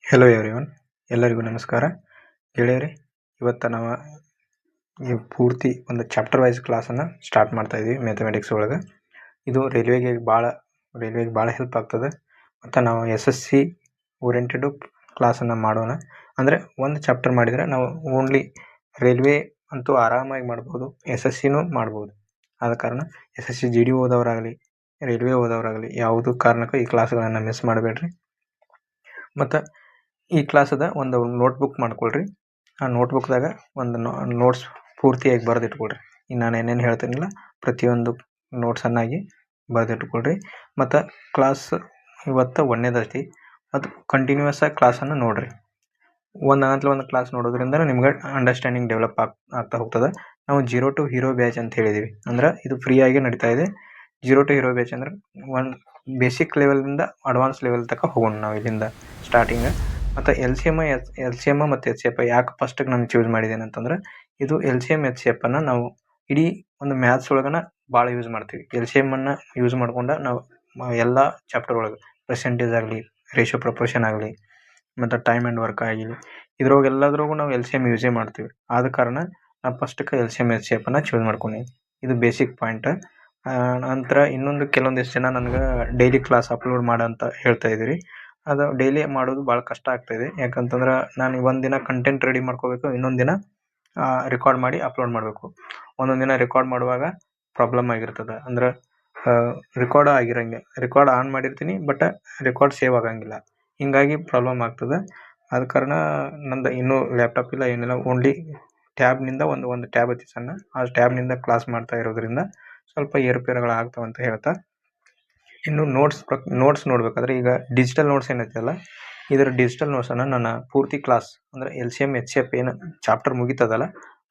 Hello everyone, ಎಲ್ಲರಿಗೂ ನಮಸ್ಕಾರ ಗೆಳೆಯರೆ. ಇವತ್ತು ನಾವು ಈ ಪೂರ್ತಿ ಒಂದು ಚಾಪ್ಟರ್ ವೈಸ್ ಕ್ಲಾಸನ್ನು ಸ್ಟಾರ್ಟ್ ಮಾಡ್ತಾ ಇದ್ದೀವಿ ಮ್ಯಾಥಮೆಟಿಕ್ಸ್ ಒಳಗೆ. ಇದು ರೈಲ್ವೆಗೆ ಭಾಳ ಹೆಲ್ಪ್ ಆಗ್ತದೆ. ಮತ್ತು ನಾವು SSC ಓರಿಯೆಂಟೆಡು ಕ್ಲಾಸನ್ನು ಮಾಡೋಣ. ಅಂದರೆ ಒಂದು ಚಾಪ್ಟರ್ ಮಾಡಿದರೆ ನಾವು ಓನ್ಲಿ ರೈಲ್ವೆ ಅಂತೂ ಆರಾಮಾಗಿ ಮಾಡ್ಬೋದು, SSCನೂ ಮಾಡ್ಬೋದು. ಆದ ಕಾರಣ SSC GD ಓದೋರಾಗಲಿ ರೈಲ್ವೆ ಓದೋರಾಗಲಿ ಯಾವುದೂ ಕಾರಣಕ್ಕೂ ಈ ಕ್ಲಾಸ್ಗಳನ್ನು ಮಿಸ್ ಮಾಡಬೇಡ್ರಿ. ಮತ್ತು ಈ ಕ್ಲಾಸದ ಒಂದು ನೋಟ್ಬುಕ್ ಮಾಡ್ಕೊಳ್ರಿ. ಆ ನೋಟ್ಬುಕ್ದಾಗ ಒಂದು ನೋಟ್ಸ್ ಪೂರ್ತಿಯಾಗಿ ಬರೆದಿಟ್ಕೊಳ್ರಿ. ಈಗ ನಾನು ಏನೇನು ಹೇಳ್ತೀನಿಲ್ಲ ಪ್ರತಿಯೊಂದು ನೋಟ್ಸನ್ನಾಗಿ ಬರೆದಿಟ್ಕೊಳ್ರಿ. ಮತ್ತು ಕ್ಲಾಸ್ ಇವತ್ತು ಒಂದನೇದೈತಿ, ಮತ್ತು ಕಂಟಿನ್ಯೂಸ್ ಆಗಿ ಕ್ಲಾಸನ್ನು ನೋಡಿರಿ. ಒಂದು ಕ್ಲಾಸ್ ನೋಡೋದ್ರಿಂದ ನಿಮ್ಗೆ ಅಂಡರ್ಸ್ಟ್ಯಾಂಡಿಂಗ್ ಡೆವಲಪ್ ಆಗ್ತಾ ಹೋಗ್ತದೆ. ನಾವು 0 to ಹೀರೋ ಬ್ಯಾಚ್ ಅಂತ ಹೇಳಿದ್ದೀವಿ, ಅಂದ್ರೆ ಇದು ಫ್ರೀಯಾಗಿ ನಡೀತಾ ಇದೆ. 0 to ಹೀರೋ ಬ್ಯಾಚ್ ಅಂದ್ರೆ ಒಂದು ಬೇಸಿಕ್ ಲೆವೆಲಿಂದ ಅಡ್ವಾನ್ಸ್ ಲೆವೆಲ್ ತನಕ ಹೋಗೋಣ ನಾವು ಇಲ್ಲಿಂದ ಸ್ಟಾರ್ಟಿಂಗ್. ಮತ್ತು LCM ಮತ್ತು HCF ಯಾಕೆ ಫಸ್ಟಿಗೆ ನಾನು ಚೂಸ್ ಮಾಡಿದ್ದೇನೆ ಅಂತಂದ್ರೆ, ಇದು LCM HCF ಅನ್ನು ನಾವು ಇಡೀ ಒಂದು ಮ್ಯಾಥ್ಸ್ ಒಳಗನ ಭಾಳ ಯೂಸ್ ಮಾಡ್ತೀವಿ. LCM ಅನ್ನು ಯೂಸ್ ಮಾಡ್ಕೊಂಡು ನಾವು ಎಲ್ಲ ಚಾಪ್ಟರ್ ಒಳಗೆ ಪರ್ಸೆಂಟೇಜ್ ಆಗಲಿ, ರೇಷಿಯೋ ಪ್ರಪೋರ್ಷನ್ ಆಗಲಿ, ಮತ್ತು ಟೈಮ್ ಆ್ಯಂಡ್ ವರ್ಕ್ ಆಗಲಿ, ಇದ್ರೊಳಗೆಲ್ಲದ್ರಾಗೂ ನಾವು LCM ಯೂಸೇ ಮಾಡ್ತೀವಿ. ಆದ ಕಾರಣ ನಾನು ಫಸ್ಟಕ್ಕೆ LCM HCF ಅನ್ನು ಚೂಸ್ ಮಾಡ್ಕೊಂಡೀನಿ. ಇದು ಬೇಸಿಕ್ ಪಾಯಿಂಟ್. ನಂತರ ಇನ್ನೊಂದು ಕೆಲವೊಂದಿಷ್ಟು ಜನ ನನಗೆ ಡೈಲಿ ಕ್ಲಾಸ್ ಅಪ್ಲೋಡ್ ಮಾಡಂತ ಹೇಳ್ತಾ ಇದ್ದೀರಿ. ಅದು ಡೈಲಿ ಮಾಡೋದು ಭಾಳ ಕಷ್ಟ ಆಗ್ತಾಯಿದೆ. ಯಾಕಂತಂದ್ರೆ ನಾನು ಒಂದಿನ ಕಂಟೆಂಟ್ ರೆಡಿ ಮಾಡ್ಕೋಬೇಕು, ಇನ್ನೊಂದು ದಿನ ರೆಕಾರ್ಡ್ ಮಾಡಿ ಅಪ್ಲೋಡ್ ಮಾಡಬೇಕು. ಒಂದೊಂದು ದಿನ ರೆಕಾರ್ಡ್ ಮಾಡುವಾಗ ಪ್ರಾಬ್ಲಮ್ ಆಗಿರ್ತದೆ. ಅಂದ್ರೆ ರೆಕಾರ್ಡ್ ಆನ್ ಮಾಡಿರ್ತೀನಿ, ಬಟ್ ರೆಕಾರ್ಡ್ ಸೇವ್ ಆಗಂಗಿಲ್ಲ. ಹಿಂಗಾಗಿ ಪ್ರಾಬ್ಲಮ್ ಆಗ್ತದೆ. ಆದ ಕಾರಣ ನಂದು ಇನ್ನೂ ಲ್ಯಾಪ್ಟಾಪ್ ಇಲ್ಲ, ಏನಿಲ್ಲ, ಓನ್ಲಿ ಟ್ಯಾಬ್ನಿಂದ ಒಂದು ಟ್ಯಾಬ್ ಐತಿ ಸಣ್ಣ, ಆ ಟ್ಯಾಬ್ನಿಂದ ಕ್ಲಾಸ್ ಮಾಡ್ತಾ ಇರೋದ್ರಿಂದ ಸ್ವಲ್ಪ ಏರುಪೇರುಗಳು ಆಗ್ತಾವಂತ ಹೇಳ್ತಾ, ಇನ್ನು ನೋಟ್ಸ್ ನೋಡ್ಬೇಕಾದ್ರೆ ಈಗ ಡಿಜಿಟಲ್ ನೋಟ್ಸ್ ಏನೈತಲ್ಲ, ಇದರ ಡಿಜಿಟಲ್ ನೋಟ್ಸನ್ನು ನಾನು ಪೂರ್ತಿ ಕ್ಲಾಸ್ ಅಂದರೆ LCM HCF ಏನು ಚಾಪ್ಟರ್ ಮುಗಿತದಲ್ಲ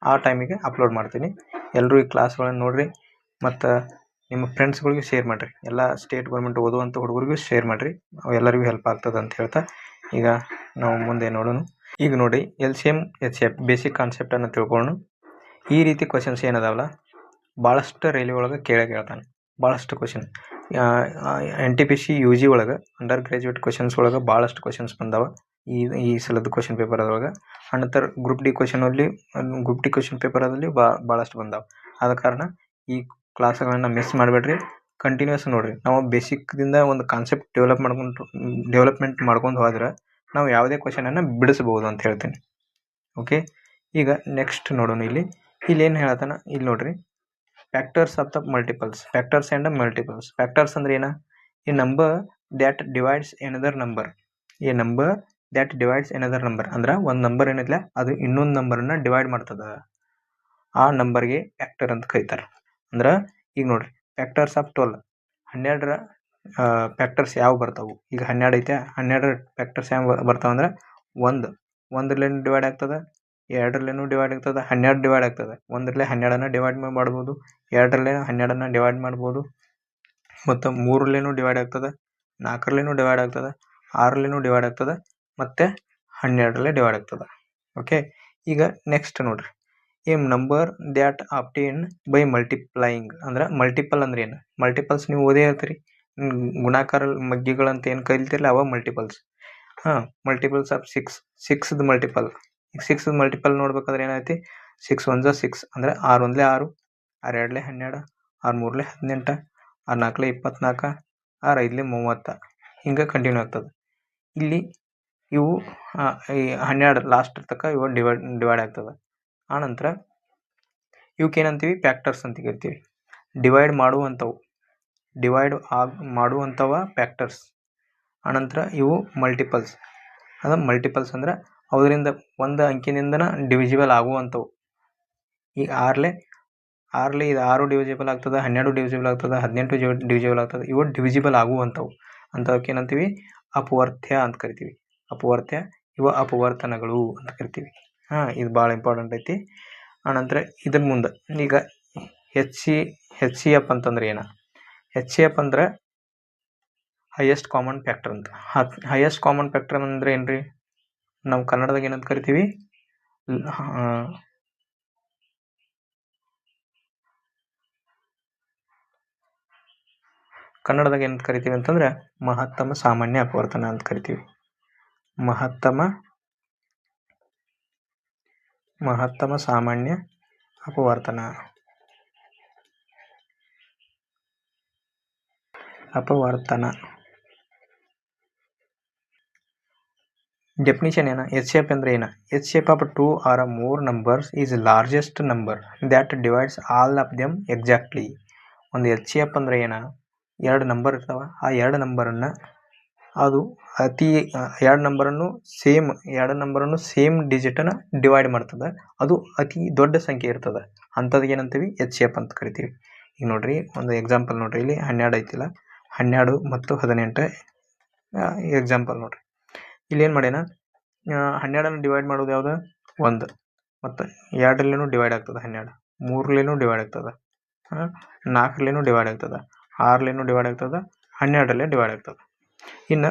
ಆ ಟೈಮಿಗೆ ಅಪ್ಲೋಡ್ ಮಾಡ್ತೀನಿ. ಎಲ್ಲರೂ ಈ ಕ್ಲಾಸ್ಗಳನ್ನು ನೋಡಿರಿ, ಮತ್ತು ನಿಮ್ಮ ಫ್ರೆಂಡ್ಸ್ಗಳಿಗೆ ಶೇರ್ ಮಾಡಿರಿ. ಎಲ್ಲ ಸ್ಟೇಟ್ ಗೌರ್ಮೆಂಟ್ ಓದುವಂಥ ಹುಡುಗರಿಗೂ ಶೇರ್ ಮಾಡಿರಿ, ಎಲ್ಲರಿಗೂ ಹೆಲ್ಪ್ ಆಗ್ತದೆ ಅಂತ ಹೇಳ್ತಾ ಈಗ ನಾವು ಮುಂದೆ ನೋಡೋಣ. ಈಗ ನೋಡಿ, LCM HCF ಬೇಸಿಕ್ ಕಾನ್ಸೆಪ್ಟನ್ನು ತಿಳ್ಕೊಳ್ಳೋಣ. ಈ ರೀತಿ ಕ್ವಶನ್ಸ್ ಏನದಾವಲ್ಲ, ಭಾಳಷ್ಟು ರೈಲ್ವೆ ಒಳಗೆ ಕೇಳ್ತಾನೆ. ಭಾಳಷ್ಟು ಕ್ವಶನ್ NTPC UG ಒಳಗೆ ಅಂಡರ್ ಗ್ರ್ಯಾಜುಯೇಟ್ ಕ್ವಶನ್ಸ್ ಒಳಗೆ ಭಾಳಷ್ಟು ಕ್ವಶನ್ಸ್ ಬಂದಾವ ಈ ಸಲದ ಕ್ವಶನ್ ಪೇಪರ್ ಅದರೊಳಗೆ. ಅನಂತರ ಗ್ರೂಪ್ ಡಿ ಕ್ವಶನ್ ಪೇಪರಲ್ಲಿ ಭಾಳಷ್ಟು ಬಂದಾವ. ಆದ ಕಾರಣ ಈ ಕ್ಲಾಸ್ಗಳನ್ನು ಮಿಸ್ ಮಾಡಬೇಡ್ರಿ, ಕಂಟಿನ್ಯೂಸ್ ನೋಡಿರಿ. ನಾವು ಬೇಸಿಕ್ದಿಂದ ಒಂದು ಕಾನ್ಸೆಪ್ಟ್ ಡೆವಲಪ್ಮೆಂಟ್ ಮಾಡ್ಕೊಂಡು ಹೋದ್ರೆ ನಾವು ಯಾವುದೇ ಕ್ವಶನನ್ನು ಬಿಡಿಸ್ಬೋದು ಅಂತ ಹೇಳ್ತೀನಿ. ಓಕೆ, ಈಗ ನೆಕ್ಸ್ಟ್ ನೋಡೋಣ. ಇಲ್ಲಿ ಏನು ಹೇಳ್ತಾನೆ, ಇಲ್ಲಿ ನೋಡ್ರಿ, factors of the multiples, factors and multiples. Factors ಅಂದ್ರೆ ಏನ? A number that divides another number. ಅಂದ್ರೆ ಒಂದು ನಂಬರ್ ಏನಿಲ್ಲ, ಅದು ಇನ್ನೊಂದು ನಂಬರನ್ನು ಡಿವೈಡ್ ಮಾಡ್ತದ, ಆ ನಂಬರ್ಗೆ ಫ್ಯಾಕ್ಟರ್ ಅಂತ ಕರೀತಾರೆ. ಅಂದ್ರೆ ಈಗ ನೋಡ್ರಿ, ಫ್ಯಾಕ್ಟರ್ಸ್ ಆಫ್ 12, 12ರ ಫ್ಯಾಕ್ಟರ್ಸ್ ಯಾವ ಬರ್ತಾವು? ಈಗ 12 ಐತೆ, 12ರ ಫ್ಯಾಕ್ಟರ್ಸ್ ಯಾವ ಬರ್ತಾವ ಅಂದ್ರೆ, ಒಂದರಲ್ಲೇನು ಡಿವೈಡ್ ಆಗ್ತದೆ, 2ರಲ್ಲೇನು ಡಿವೈಡ್ ಆಗ್ತದೆ, 12 ಡಿವೈಡ್ ಆಗ್ತದೆ. 1ರಲ್ಲೇ 12 ಡಿವೈಡ್ ಮಾಡ್ಬೋದು, 2ರಲ್ಲೇ 12 ಡಿವೈಡ್ ಮಾಡ್ಬೋದು, ಮತ್ತು 3ರಲ್ಲೇನು ಡಿವೈಡ್ ಆಗ್ತದೆ, 4ರಲ್ಲೇನು ಡಿವೈಡ್ ಆಗ್ತದೆ, 6ರಲ್ಲೇನು ಡಿವೈಡ್ ಆಗ್ತದೆ, ಮತ್ತು 12ರಲ್ಲೇ ಡಿವೈಡ್ ಆಗ್ತದೆ. ಓಕೆ, ಈಗ ನೆಕ್ಸ್ಟ್ ನೋಡ್ರಿ, a number that obtain by multiplying. ಅಂದ್ರೆ ಮಲ್ಟಿಪಲ್ ಅಂದ್ರೆ ಏನು? ಮಲ್ಟಿಪಲ್ಸ್ ನೀವು ಓದೇ ಇರ್ತೀರಿ, ಗುಣಾಕಾರ ಮಗ್ಗಿಗಳಂತ ಏನು ಕರಿತೀರಲ್ಲ ಅವ ಮಲ್ಟಿಪಲ್ಸ್. ಮಲ್ಟಿಪಲ್ಸ್ ಆಫ್ 6ದ ಮಲ್ಟಿಪಲ್. ಈಗ 6ದ ಮಲ್ಟಿಪಲ್ ನೋಡ್ಬೇಕಾದ್ರೆ ಏನೈತಿ, 6 1 6 ಅಂದರೆ 6 1 6, 6 2 12, 6 3 18, 6 4 24, 6 5 30, ಹಿಂಗೆ ಕಂಟಿನ್ಯೂ ಆಗ್ತದೆ. ಇಲ್ಲಿ ಇವು ಈ 12 ಲಾಸ್ಟ್ ತನಕ ಇವು ಡಿವೈಡ್ ಆಗ್ತದೆ. ಆನಂತರ ಇವಕ್ಕೇನಂತೀವಿ? ಫ್ಯಾಕ್ಟರ್ಸ್ ಅಂತ ಕರಿತೀವಿ. ಡಿವೈಡ್ ಮಾಡುವಂಥವ ಫ್ಯಾಕ್ಟರ್ಸ್. ಆನಂತರ ಇವು ಮಲ್ಟಿಪಲ್ಸ್. ಅದು ಮಲ್ಟಿಪಲ್ಸ್ ಅಂದ್ರೆ ಅದರಿಂದ ಒಂದು ಅಂಕಿನಿಂದನ ಡಿವಿಜಿಬಲ್ ಆಗುವಂಥವು. ಈಗ 6ಲೆ ಇದು 6 ಡಿವಿಜಿಬಲ್ ಆಗ್ತದೆ, 12 ಡಿವಿಜಿಬಲ್ ಆಗ್ತದೆ, 18 ಡಿವಿಜಿಬಲ್ ಆಗ್ತದೆ. ಇವು ಡಿವಿಜಿಬಲ್ ಆಗುವಂಥವು, ಅಂಥವಕ್ಕೆ ಏನಂತೀವಿ? ಅಪವರ್ತ್ಯ ಅಂತ ಕರಿತೀವಿ. ಇವು ಅಪವರ್ತನಗಳು ಅಂತ ಕರಿತೀವಿ. ಇದು ಭಾಳ ಇಂಪಾರ್ಟೆಂಟ್ ಐತಿ. ಆನಂತರ ಇದ್ರ ಮುಂದೆ ಈಗ HCF ಅಂತಂದ್ರೆ ಏನ? HCF ಅಂದ್ರೆ ಹೈಯೆಸ್ಟ್ ಕಾಮನ್ ಫ್ಯಾಕ್ಟರ್ ಅಂತ. ಹೈಯೆಸ್ಟ್ ಕಾಮನ್ ಫ್ಯಾಕ್ಟರ್ ಅಂದ್ರೆ ಏನ್ರಿ? ನಾವು ಕನ್ನಡದಾಗ ಏನಂತ ಕರಿತೀವಿ? ಕನ್ನಡದಾಗ ಏನಂತ ಕರಿತೀವಿ ಅಂತಂದ್ರೆ ಮಹತ್ತಮ ಸಾಮಾನ್ಯ ಅಪವರ್ತನ ಅಂತ ಕರಿತೀವಿ. ಮಹತ್ತಮ ಸಾಮಾನ್ಯ ಅಪವರ್ತನ. ಡೆಫಿನಿಷನ್ ಏನ? ಎಚ್ ಸಿ ಎಫ್ ಅಂದ್ರೆ ಏನ? H C F of 2 or more numbers is largest number that divides all of them exactly. ಒಂದು ಎಚ್ ಸಿ ಎಫ್ ಅಂದ್ರೆ ಏನ? ಎರಡು ನಂಬರ್ ಇರ್ತಾವ, ಆ ಎರಡು ನಂಬರನ್ನು ಅದು ಎರಡು ನಂಬರನ್ನು ಸೇಮ್ ಡಿಜಿಟನ್ನು ಡಿವೈಡ್ ಮಾಡ್ತದೆ. ಅದು ಅತಿ ದೊಡ್ಡ ಸಂಖ್ಯೆ ಇರ್ತದೆ, ಅಂಥದ್ದು ಏನಂತೀವಿ? ಎಚ್ ಸಿ ಎಫ್ ಅಂತ ಕರಿತೀವಿ. ಈಗ ನೋಡ್ರಿ, ಒಂದು ಎಕ್ಸಾಂಪಲ್ ನೋಡ್ರಿ, ಇಲ್ಲಿ 12 ಐತಿಲ್ಲ, 12 ಮತ್ತು 18 ಎಕ್ಸಾಂಪಲ್ ನೋಡ್ರಿ. ಇಲ್ಲಿ ಏನು ಮಾಡ್ಯಾನ? 12 ಡಿವೈಡ್ ಮಾಡೋದು ಯಾವುದು? 1. ಮತ್ತು 2 ಡಿವೈಡ್ ಆಗ್ತದೆ 12, 3 ಡಿವೈಡ್ ಆಗ್ತದೆ, 4 ಡಿವೈಡ್ ಆಗ್ತದೆ, 6 ಡಿವೈಡ್ ಆಗ್ತದೆ, 12 ಡಿವೈಡ್ ಆಗ್ತದೆ. ಇನ್ನು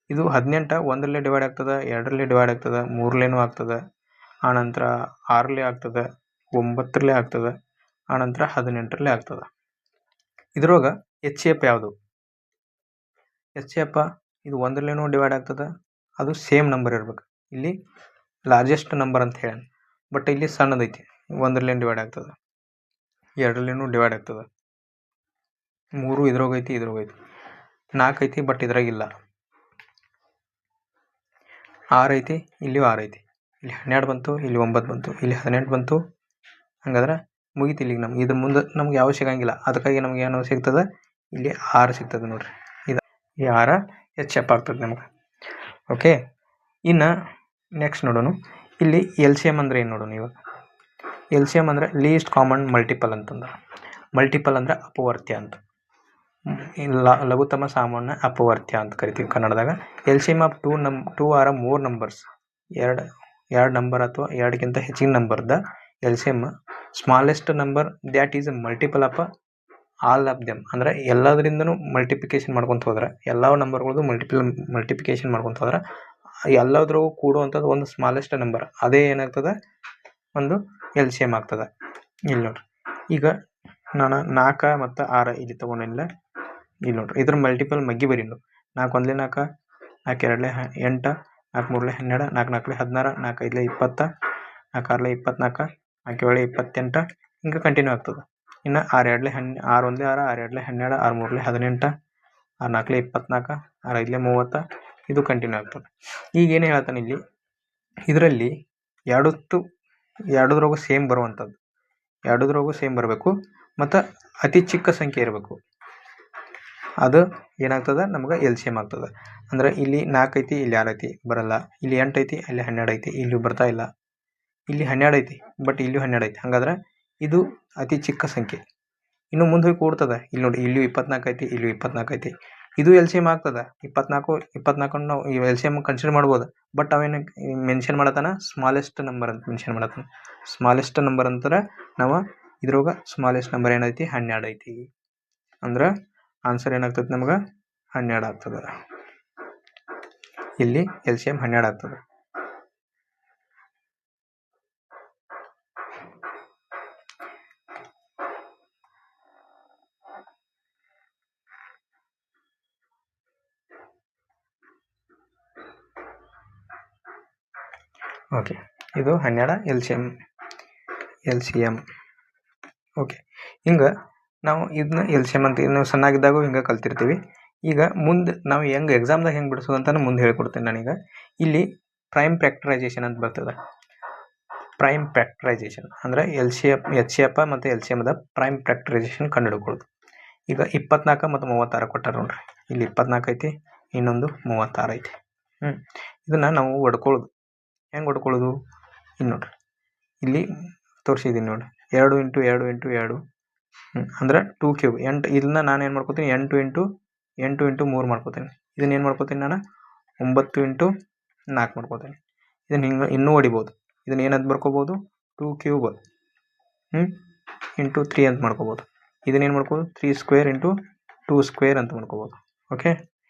ಇದು 18 1 ಡಿವೈಡ್ ಆಗ್ತದೆ, 2 ಡಿವೈಡ್ ಆಗ್ತದೆ, 3 ಆಗ್ತದೆ, ಆನಂತರ 6 ಆಗ್ತದೆ, 9 ಆಗ್ತದೆ, ಆನಂತರ 18 ಆಗ್ತದೆ. ಇದ್ರೊಳಗ ಎಚ್ ಸಿ ಎಫ್ ಯಾವುದು? ಎಚ್ ಸಿ ಎಫ್ ಇದು 1 ಡಿವೈಡ್ ಆಗ್ತದೆ, ಅದು ಸೇಮ್ ನಂಬರ್ ಇರ್ಬೇಕು. ಇಲ್ಲಿ ಲಾರ್ಜೆಸ್ಟ್ ನಂಬರ್ ಅಂತ ಹೇಳಿ, ಬಟ್ ಇಲ್ಲಿ ಸಣ್ಣದೈತಿ, 1 ಡಿವೈಡ್ ಆಗ್ತದೆ, 2 ಡಿವೈಡ್ ಆಗ್ತದೆ, 3 ಇದ್ರಾಗೈತಿ, 4 ಐತಿ ಬಟ್ ಇದ್ರಾಗಿಲ್ಲ, 6 ಐತಿ, ಇಲ್ಲಿ 6 ಐತಿ, ಇಲ್ಲಿ 12 ಬಂತು, ಇಲ್ಲಿ 9 ಬಂತು, ಇಲ್ಲಿ 18 ಬಂತು. ಹಂಗಾದ್ರೆ ಮುಗೀತಿ. ಇಲ್ಲಿಗೆ ನಮ್ಗೆ ಇದ್ರ ಮುಂದೆ ನಮ್ಗೆ ಯಾವ ಸಿಗಂಗಿಲ್ಲ, ಅದಕ್ಕಾಗಿ ನಮ್ಗೆ ಏನೋ ಸಿಗ್ತದೆ? ಇಲ್ಲಿ 6 ಸಿಗ್ತದೆ ನೋಡ್ರಿ. ಈ 6 ಎಚ್ ಎಫ್ ಆಗ್ತದೆ ನಮ್ಗೆ. ಓಕೆ, ಇನ್ನು ನೆಕ್ಸ್ಟ್ ನೋಡೋಣ. ಇಲ್ಲಿ ಎಲ್ ಸಿ ಎಮ್ ಅಂದರೆ ಏನು ನೋಡೋಣ. ಇವಾಗ ಎಲ್ ಸಿ ಎಮ್ ಅಂದರೆ ಲೀಸ್ಟ್ ಕಾಮನ್ ಮಲ್ಟಿಪಲ್ ಅಂತಂದ್ರೆ, ಮಲ್ಟಿಪಲ್ ಅಂದರೆ ಅಪವರ್ತ್ಯ ಅಂತ, ಲಘುತ್ತಮ ಸಾಮಾನ್ಯ ಅಪವರ್ತ್ಯ ಅಂತ ಕರಿತೀವಿ ಕನ್ನಡದಾಗ. L C M of 2 or more numbers, ಎರಡು ನಂಬರ್ ಅಥವಾ ಎರಡಕ್ಕಿಂತ ಹೆಚ್ಚಿನ ನಂಬರ್ದ L C M smallest number that is multiple of all of them. ಅಂದರೆ ಎಲ್ಲದರಿಂದನೂ ಮಲ್ಟಿಪ್ಲಿಕೇಶನ್ ಮಾಡ್ಕೊತ ಹೋದ್ರೆ, ಎಲ್ಲ ನಂಬರ್ಗಳದ್ದು ಮಲ್ಟಿಪ್ಲಿಕೇಶನ್ ಮಾಡ್ಕೊತ ಹೋದ್ರೆ ಎಲ್ಲದ್ರಾಗೂ ಕೂಡುವಂಥದ್ದು ಒಂದು ಸ್ಮಾಲೆಸ್ಟ್ ನಂಬರ್, ಅದೇ ಏನಾಗ್ತದೆ? ಒಂದು ಎಲ್ ಸಿ ಎಮ್ ಆಗ್ತದೆ. ಇಲ್ಲಿ ನೋಡ್ರಿ, ಈಗ ನಾನು 4 ಮತ್ತು 6 ಇಲ್ಲಿ ತೊಗೊಂಡಿಲ್ಲ. ಇಲ್ಲಿ ನೋಡ್ರಿ, ಇದ್ರ ಮಲ್ಟಿಪಲ್ ಮಗ್ಗಿ ಬರೀ 4 1 4, 4 2 8, 4 3 12, 4 4 16, 4 5 20, 4 6 24, 4 7 28, ಹಿಂಗೆ ಕಂಟಿನ್ಯೂ ಆಗ್ತದೆ. ಇನ್ನು 6 2 6 1 6, 6 2 12, 6 3 18, 6 4 24, 6 5 30, ಇದು ಕಂಟಿನ್ಯೂ ಆಗ್ತದೆ. ಈಗ ಏನು ಹೇಳ್ತಾನೆ ಇಲ್ಲಿ? ಇದರಲ್ಲಿ ಎರಡದ್ರಾಗೂ ಸೇಮ್ ಬರುವಂಥದ್ದು, ಎರಡದ್ರಾಗೂ ಸೇಮ್ ಬರಬೇಕು ಮತ್ತು ಅತಿ ಚಿಕ್ಕ ಸಂಖ್ಯೆ ಇರಬೇಕು. ಅದು ಏನಾಗ್ತದೆ? ನಮ್ಗೆ ಎಲ್ ಸಿ ಎಮ್ ಆಗ್ತದೆ. ಅಂದರೆ ಇಲ್ಲಿ 4 ಐತಿ, ಇಲ್ಲಿ 6 ಐತಿ, ಬರಲ್ಲ. ಇಲ್ಲಿ 8 ಐತಿ, ಇಲ್ಲಿ 12 ಐತಿ, ಇಲ್ಲಿ ಬರ್ತಾ ಇಲ್ಲ. ಇಲ್ಲಿ 12 ಐತಿ ಬಟ್ ಇಲ್ಲಿ 12 ಐತಿ, ಹಾಗಾದ್ರೆ ಇದು ಅತಿ ಚಿಕ್ಕ ಸಂಖ್ಯೆ. ಇನ್ನು ಮುಂದೆ ಹೋಗಿ ಕೂಡ್ತದೆ. ಇಲ್ಲಿ ನೋಡಿ, ಇಲ್ಲಿ 24 ಐತಿ, ಇಲ್ಲಿ 24 ಐತಿ, ಇದು ಎಲ್ ಸಿ ಎಮ್ ಆಗ್ತದೆ. 24 ನಾವು ಎಲ್ ಸಿ ಎಮ್ ಕನ್ಸಿಡರ್ ಮಾಡ್ಬೋದು, ಬಟ್ ಅವೇನು ಮೆನ್ಷನ್ ಮಾಡತ್ತಾನ? ಸ್ಮಾಲೆಸ್ಟ್ ನಂಬರ್ ಅಂತ ಮೆನ್ಷನ್ ಮಾಡತ್ತಾನ. ಸ್ಮಾಲೆಸ್ಟ್ ನಂಬರ್ ಅಂತಾರೆ ನಾವು ಇದ್ರೊಳಗ. ಸ್ಮಾಲೆಸ್ಟ್ ನಂಬರ್ ಏನೈತಿ? 12 ಐತಿ. ಅಂದ್ರೆ ಆನ್ಸರ್ ಏನಾಗ್ತದೆ ನಮ್ಗೆ? 12 ಆಗ್ತದೆ. ಇಲ್ಲಿ ಎಲ್ ಸಿ ಎಮ್ 12 ಆಗ್ತದೆ. ಓಕೆ, ಇದು 12 ಎಲ್ ಸಿ ಎಮ್. ಓಕೆ, ಹಿಂಗೆ ನಾವು ಇದನ್ನ ಎಲ್ ಸಿ ಎಮ್ ಅಂತ ನಾವು ಸಣ್ಣಾಗಿದ್ದಾಗೂ ಹಿಂಗೆ ಕಲ್ತಿರ್ತೀವಿ. ಈಗ ಮುಂದೆ ನಾವು ಹೆಂಗೆ ಎಕ್ಸಾಮ್ದಾಗ ಹೆಂಗೆ ಬಿಡಿಸೋದು ಅಂತ ಮುಂದೆ ಹೇಳ್ಕೊಡ್ತೇನೆ ನಾನೀಗ. ಇಲ್ಲಿ ಪ್ರೈಮ್ ಫ್ಯಾಕ್ಟರೈಸೇಷನ್ ಅಂತ ಬರ್ತದೆ. ಪ್ರೈಮ್ ಫ್ಯಾಕ್ಟರೈಸೇಷನ್ ಅಂದರೆ ಎಚ್ ಸಿ ಎಫ್ ಮತ್ತು ಎಲ್ ಸಿ ಎಮ್ದ ಪ್ರೈಮ್ ಫ್ಯಾಕ್ಟರೈಸೇಷನ್ ಕಂಡುಹಿಡ್ಕೊಳ್ಳೋದು. ಈಗ 24 ಮತ್ತು 36 ಕೊಟ್ಟಾರ ನೋಡ್ರಿ. ಇಲ್ಲಿ 24 ಐತಿ, ಇನ್ನೊಂದು 36 ಐತಿ. ಇದನ್ನು ನಾವು ಹೊಡ್ಕೊಳ್ಳೋದು. ಹೆಂಗೆ ಹೊಡ್ಕೊಳ್ಳೋದು? ಇಲ್ಲಿ ನೋಡ್ರಿ, ಇಲ್ಲಿ ತೋರಿಸಿದ್ದೀನಿ ನೋಡಿ, 2 × 2 × 2, ಅಂದ್ರೆ 2 ಕ್ಯೂಬ್ 8. ಇದನ್ನ ನಾನು ಏನು ಮಾಡ್ಕೋತೀನಿ? 8 × 3 ಮಾಡ್ಕೋತೀನಿ. ಇದನ್ನ ಏನು ಮಾಡ್ಕೋತೀನಿ ನಾನು? 9 × 4 ಮಾಡ್ಕೋತೀನಿ. ಇದನ್ನು ಹಿಂಗೆ ಇನ್ನೂ ಹೊಡಿಬೋದು. ಇದನ್ನ ಏನಂತ ಬರ್ಕೋಬೋದು? 2 ಕ್ಯೂಬ್ × 3 ಅಂತ ಮಾಡ್ಕೋಬೋದು. ಇದನ್ನೇನು ಮಾಡ್ಕೋಬೋದು? 3 ಸ್ಕ್ವೇರ್ × 2 ಸ್ಕ್ವೇರ್ ಅಂತ ಮಾಡ್ಕೋಬೋದು. ಓಕೆ,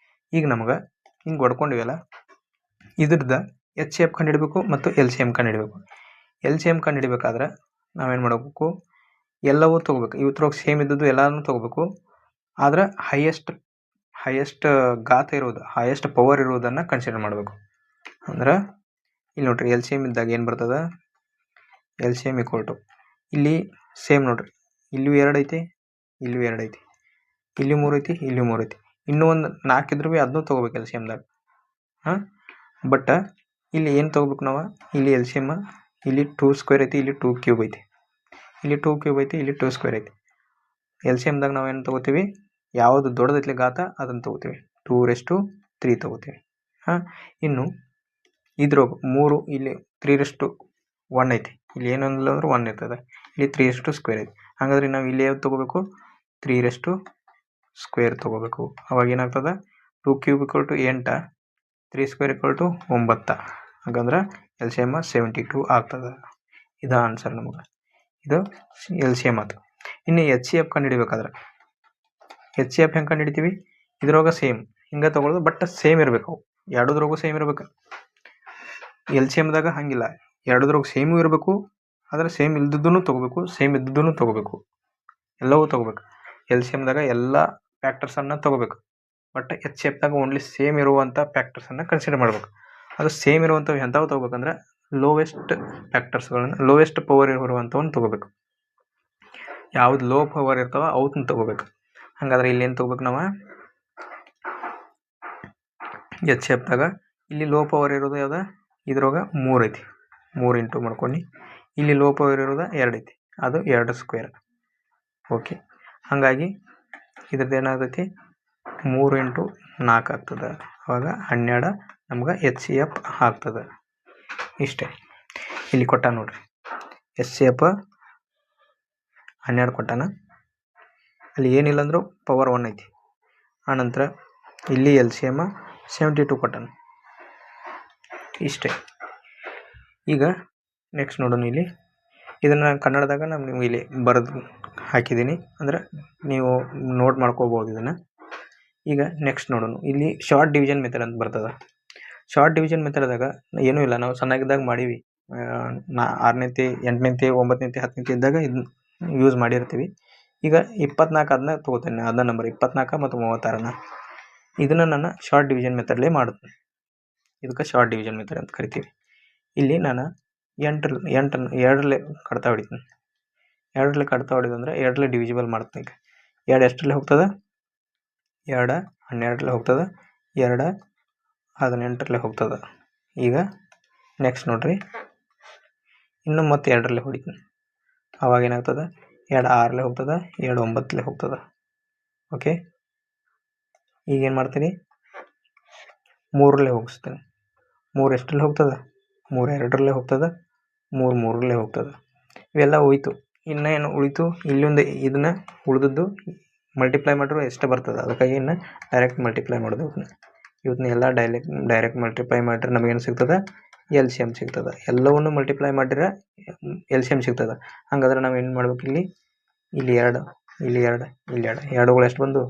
ಈಗ ನಮಗೆ ಹಿಂಗೆ ಹೊಡ್ಕೊಂಡಿವಲ್ಲ, ಇದ್ರದ್ದು ಎಚ್ ಸಿ ಎಫ್ ಕಂಡುಹಿಡಬೇಕು ಮತ್ತು ಎಲ್ ಸಿ ಎಮ್ ಕಂಡುಹಿಡಬೇಕು. ಎಲ್ ಸಿ ಎಮ್ ಕಂಡುಹಿಡಬೇಕಾದ್ರೆ ನಾವೇನು ಮಾಡಬೇಕು? ಎಲ್ಲವೂ ತೊಗೋಬೇಕು. ಇವತ್ತರೊಳಗೆ ಸೇಮ್ ಇದ್ದದ್ದು ಎಲ್ಲನೂ ತೊಗೋಬೇಕು. ಆದರೆ ಹೈಯೆಸ್ಟ್ ಗಾತ್ರ ಇರೋದು, ಹೈಯೆಸ್ಟ್ ಪವರ್ ಇರೋದನ್ನು ಕನ್ಸಿಡರ್ ಮಾಡಬೇಕು. ಅಂದ್ರೆ ಇಲ್ಲಿ ನೋಡ್ರಿ ಎಲ್ ಸಿ ಎಮ್ ಇದ್ದಾಗ ಏನು ಬರ್ತದ, L C M equal to ಇಲ್ಲಿ ಸೇಮ್ ನೋಡ್ರಿ, ಇಲ್ಲೂ 2 ಐತಿ, ಇಲ್ಲೂ 2 ಐತಿ, ಇಲ್ಲಿ 3 ಐತಿ, ಇಲ್ಲಿ 3 ಐತಿ, ಇನ್ನೂ ಒಂದು 4 ಇದ್ರೂ ಭೀ ಅದನ್ನೂ ತೊಗೋಬೇಕು ಎಲ್ ಸಿ ಎಮ್ದಾಗ. ಬಟ್ ಇಲ್ಲಿ ಏನು ತೊಗೋಬೇಕು ನಾವು, ಇಲ್ಲಿ ಎಲ್ ಸಿ ಎಮ್ ಇಲ್ಲಿ 2 ಸ್ಕ್ವೇರ್ ಐತಿ, ಇಲ್ಲಿ 2 ಕ್ಯೂಬ್ ಐತಿ, ಇಲ್ಲಿ 2 ಕ್ಯೂಬ್ ಐತಿ, ಇಲ್ಲಿ 2 ಸ್ಕ್ವೇರ್ ಐತಿ. ಎಲ್ ಸಿ ಎಮ್ದಾಗ ನಾವು ಏನು ತೊಗೋತೀವಿ, ಯಾವುದು ದೊಡ್ಡದೈತಿ ಗಾತ ಅದನ್ನು ತೊಗೋತೀವಿ, 2/3 ತೊಗೋತೀವಿ. ಇನ್ನು ಇದ್ರೊಳಗೆ 3 ಇಲ್ಲಿ 3/1 ಐತಿ, ಇಲ್ಲಿ ಏನಂದಿಲ್ಲ ಅಂದ್ರೆ 1 ಇರ್ತದೆ, ಇಲ್ಲಿ 3 ಸ್ಕ್ವೇರ್ ಐತಿ. ಹಾಗಾದ್ರೆ ನಾವು ಇಲ್ಲಿ ಯಾವ್ದು ತೊಗೋಬೇಕು, 3 ಸ್ಕ್ವೇರ್ ತೊಗೋಬೇಕು. ಅವಾಗ ಏನಾಗ್ತದೆ, 2 cube equal to 8, 3 square equal to 9. ಹಾಗಂದ್ರೆ ಎಲ್ ಸಿ ಎಮ್ 72 ಆಗ್ತದೆ. ಇದು ಆನ್ಸರ್ ನಮಗೆ, ಇದು ಎಲ್ ಸಿ ಎಮ್ ಆಯ್ತು. ಇನ್ನು ಎಚ್ ಸಿ ಎಫ್ ಕಂಡು ಹಿಡಿಬೇಕಾದ್ರೆ ಎಚ್ ಸಿ ಎಫ್ ಹೆಂಗೆ ಕಂಡು ಹಿಡಿತೀವಿ, ಇದ್ರೊಳಗೆ ಸೇಮ್ ಹಿಂಗೆ ತೊಗೊಳ್ಳೋದು, ಬಟ್ ಸೇಮ್ ಇರಬೇಕು, ಅವು ಎರಡದ್ರಾಗೂ ಸೇಮ್ ಇರ್ಬೇಕು. ಎಲ್ ಸಿ ಎಮ್ದಾಗ ಹಂಗಿಲ್ಲ, ಎರಡದ್ರಾಗ ಸೇಮು ಇರಬೇಕು, ಆದರೆ ಸೇಮ್ ಇಲ್ದಿದ್ದೂ ತೊಗೋಬೇಕು, ಸೇಮ್ ಇದ್ದಿದ್ದೂ ತೊಗೋಬೇಕು, ಎಲ್ಲವೂ ತೊಗೋಬೇಕು. ಎಲ್ ಸಿ ಎಮ್ದಾಗ ಎಲ್ಲ ಫ್ಯಾಕ್ಟರ್ಸನ್ನು ತೊಗೋಬೇಕು, ಬಟ್ ಎಚ್ ಸಿ ಎಫ್ದಾಗ ಓನ್ಲಿ ಸೇಮ್ ಇರುವಂಥ ಫ್ಯಾಕ್ಟರ್ಸನ್ನು ಕನ್ಸಿಡರ್ ಮಾಡ್ಬೇಕು. ಅದು ಸೇಮ್ ಇರುವಂಥವು ಎಂಥವು ತೊಗೋಬೇಕಂದ್ರೆ ಲೋವೆಸ್ಟ್ ಫ್ಯಾಕ್ಟರ್ಸ್ಗಳನ್ನು, ಲೋವೆಸ್ಟ್ ಪವರ್ ಇರುವಂಥವನ್ನು ತೊಗೋಬೇಕು. ಯಾವ್ದು ಲೋ ಪವರ್ ಇರ್ತಾವ ಅವನ್ನ ತೊಗೋಬೇಕು. ಹಾಗಾದ್ರೆ ಇಲ್ಲಿ ಏನು ತೊಗೋಬೇಕು ನಾವು, ಎಚ್ ಸಿ ಎಫ್ದಾಗ ಇಲ್ಲಿ ಲೋ ಪವರ್ ಇರೋದು ಯಾವ್ದು, ಇದ್ರೊಳಗೆ 3 ಐತಿ, 3 ಇಂಟು ಮಾಡ್ಕೊಂಡು ಇಲ್ಲಿ ಲೋ ಪವರ್ ಇರೋದು 2 ಐತಿ, ಅದು 2 ಸ್ಕ್ವೇರ್. ಓಕೆ, ಹಾಗಾಗಿ ಇದ್ರದ್ದು ಏನಾಗ್ತೈತಿ, 3 ಇಂಟು 4 ಆಗ್ತದೆ. ಅವಾಗ 12 ನಮ್ಗೆ ಎಚ್ ಸಿ ಎಫ್ ಆಗ್ತದೆ. ಇಷ್ಟೇ, ಇಲ್ಲಿ ಕೊಟ್ಟ ನೋಡ್ರಿ, ಎಚ್ ಸಿ ಎಫ್ 12 ಕೊಟ್ಟಾನ, ಅಲ್ಲಿ ಏನಿಲ್ಲ ಅಂದರೂ ಪವರ್ 1 ಐತಿ. ಆನಂತರ ಇಲ್ಲಿ ಎಲ್ ಸಿ ಎಮ್ 72 ಕೊಟ್ಟಾನ. ಇಷ್ಟೇ. ಈಗ ನೆಕ್ಸ್ಟ್ ನೋಡೋಣ, ಇಲ್ಲಿ ಇದನ್ನು ಕನ್ನಡದಾಗ ನಾನು ನಿಮ್ಗೆ ಇಲ್ಲಿ ಬರೆದು ಹಾಕಿದ್ದೀನಿ, ಅಂದರೆ ನೀವು ನೋಟ್ ಮಾಡ್ಕೋಬೋದು ಇದನ್ನು. ಈಗ ನೆಕ್ಸ್ಟ್ ನೋಡೋಣ, ಇಲ್ಲಿ ಶಾರ್ಟ್ ಡಿವಿಷನ್ ಮೆಥಡ್ ಅಂತ ಬರ್ತದೆ. ಶಾರ್ಟ್ ಡಿವಿಷನ್ ಮೆಥಡ್ದಾಗ ಏನೂ ಇಲ್ಲ, ನಾವು ಸಣ್ಣಗಿದ್ದಾಗ ಮಾಡೀವಿ, 6ನೇತಿ 8ನೇತಿ 9ನೇತಿ 10ನೇತಿ ಇದ್ದಾಗ ಇದನ್ನ ಯೂಸ್ ಮಾಡಿರ್ತೀವಿ. ಈಗ 24 ಅದನ್ನ ತೊಗೋತೇನೆ, ಅದನ್ನ ನಂಬರ್ 24 ಮತ್ತು 36ನ ಇದನ್ನು ನಾನು ಶಾರ್ಟ್ ಡಿವಿಷನ್ ಮೆಥಡ್ಲೇ ಮಾಡುತ್ತೇನೆ. ಇದಕ್ಕೆ ಶಾರ್ಟ್ ಡಿವಿಷನ್ ಮೆಥಡ್ ಅಂತ ಕರಿತೀವಿ. ಇಲ್ಲಿ ನಾನು 2ರಲ್ಲೇ ಕಡ್ತಾ ಹೊಡಿತೀನಿ, 2ರಲ್ಲೇ ಕಡ್ತಾ ಹೊಡಿದಂದ್ರೆ 2ರಲ್ಲೇ ಡಿವಿಜಿಬಲ್ ಮಾಡ್ತೀನಿ. ಈಗ 2 ಎಷ್ಟರಲ್ಲೇ ಹೋಗ್ತದೆ, 2 12ರಲ್ಲೇ ಹೋಗ್ತದೆ, 2 18ರಲ್ಲೇ ಹೋಗ್ತದೆ. ಈಗ ನೆಕ್ಸ್ಟ್ ನೋಡ್ರಿ, ಇನ್ನು ಮತ್ತೆ 2ರಲ್ಲೇ ಹೊಡಿತೀನಿ, ಅವಾಗ ಏನಾಗ್ತದೆ, 2 6ರಲ್ಲೇ ಹೋಗ್ತದೆ, 2 9ರಲ್ಲೇ ಹೋಗ್ತದೆ. ಓಕೆ, ಈಗೇನು ಮಾಡ್ತೀನಿ, 3ರಲ್ಲೇ ಹೋಗಿಸ್ತೀನಿ, 3 ಎಷ್ಟರಲ್ಲಿ ಹೋಗ್ತದೆ, 3 2ರಲ್ಲೇ ಹೋಗ್ತದೆ, 3 3ರಲ್ಲೇ ಹೋಗ್ತದೆ. ಇವೆಲ್ಲ ಹೋಯ್ತು. ಇನ್ನೇನು ಉಳಿತು, ಇಲ್ಲೊಂದು ಇದನ್ನ ಉಳಿದದ್ದು ಮಲ್ಟಿಪ್ಲೈ ಮಾಡಿದ್ರು ಎಷ್ಟೇ ಬರ್ತದೆ, ಅದಕ್ಕಾಗಿ ಇನ್ನು ಡೈರೆಕ್ಟ್ ಮಲ್ಟಿಪ್ಲೈ ಮಾಡೋದು. ಇವನ್ನ ಎಲ್ಲ ಡೈರೆಕ್ಟ್ ಮಲ್ಟಿಪ್ಲೈ ಮಾಡಿದ್ರೆ ನಮಗೇನು ಸಿಗ್ತದೆ, ಎಲ್ ಸಿ ಎಮ್ ಸಿಗ್ತದೆ. ಎಲ್ಲವನ್ನು ಮಲ್ಟಿಪ್ಲೈ ಮಾಡಿದ್ರೆ ಎಲ್ ಸಿ ಎಮ್ ಸಿಗ್ತದೆ. ಹಾಗಾದ್ರೆ ನಾವು ಏನು ಮಾಡ್ಬೇಕು, ಇಲ್ಲಿ 2 ಇಲ್ಲಿ 2 ಇಲ್ಲಿ 2 2ಗಳು ಎಷ್ಟು ಬಂದು,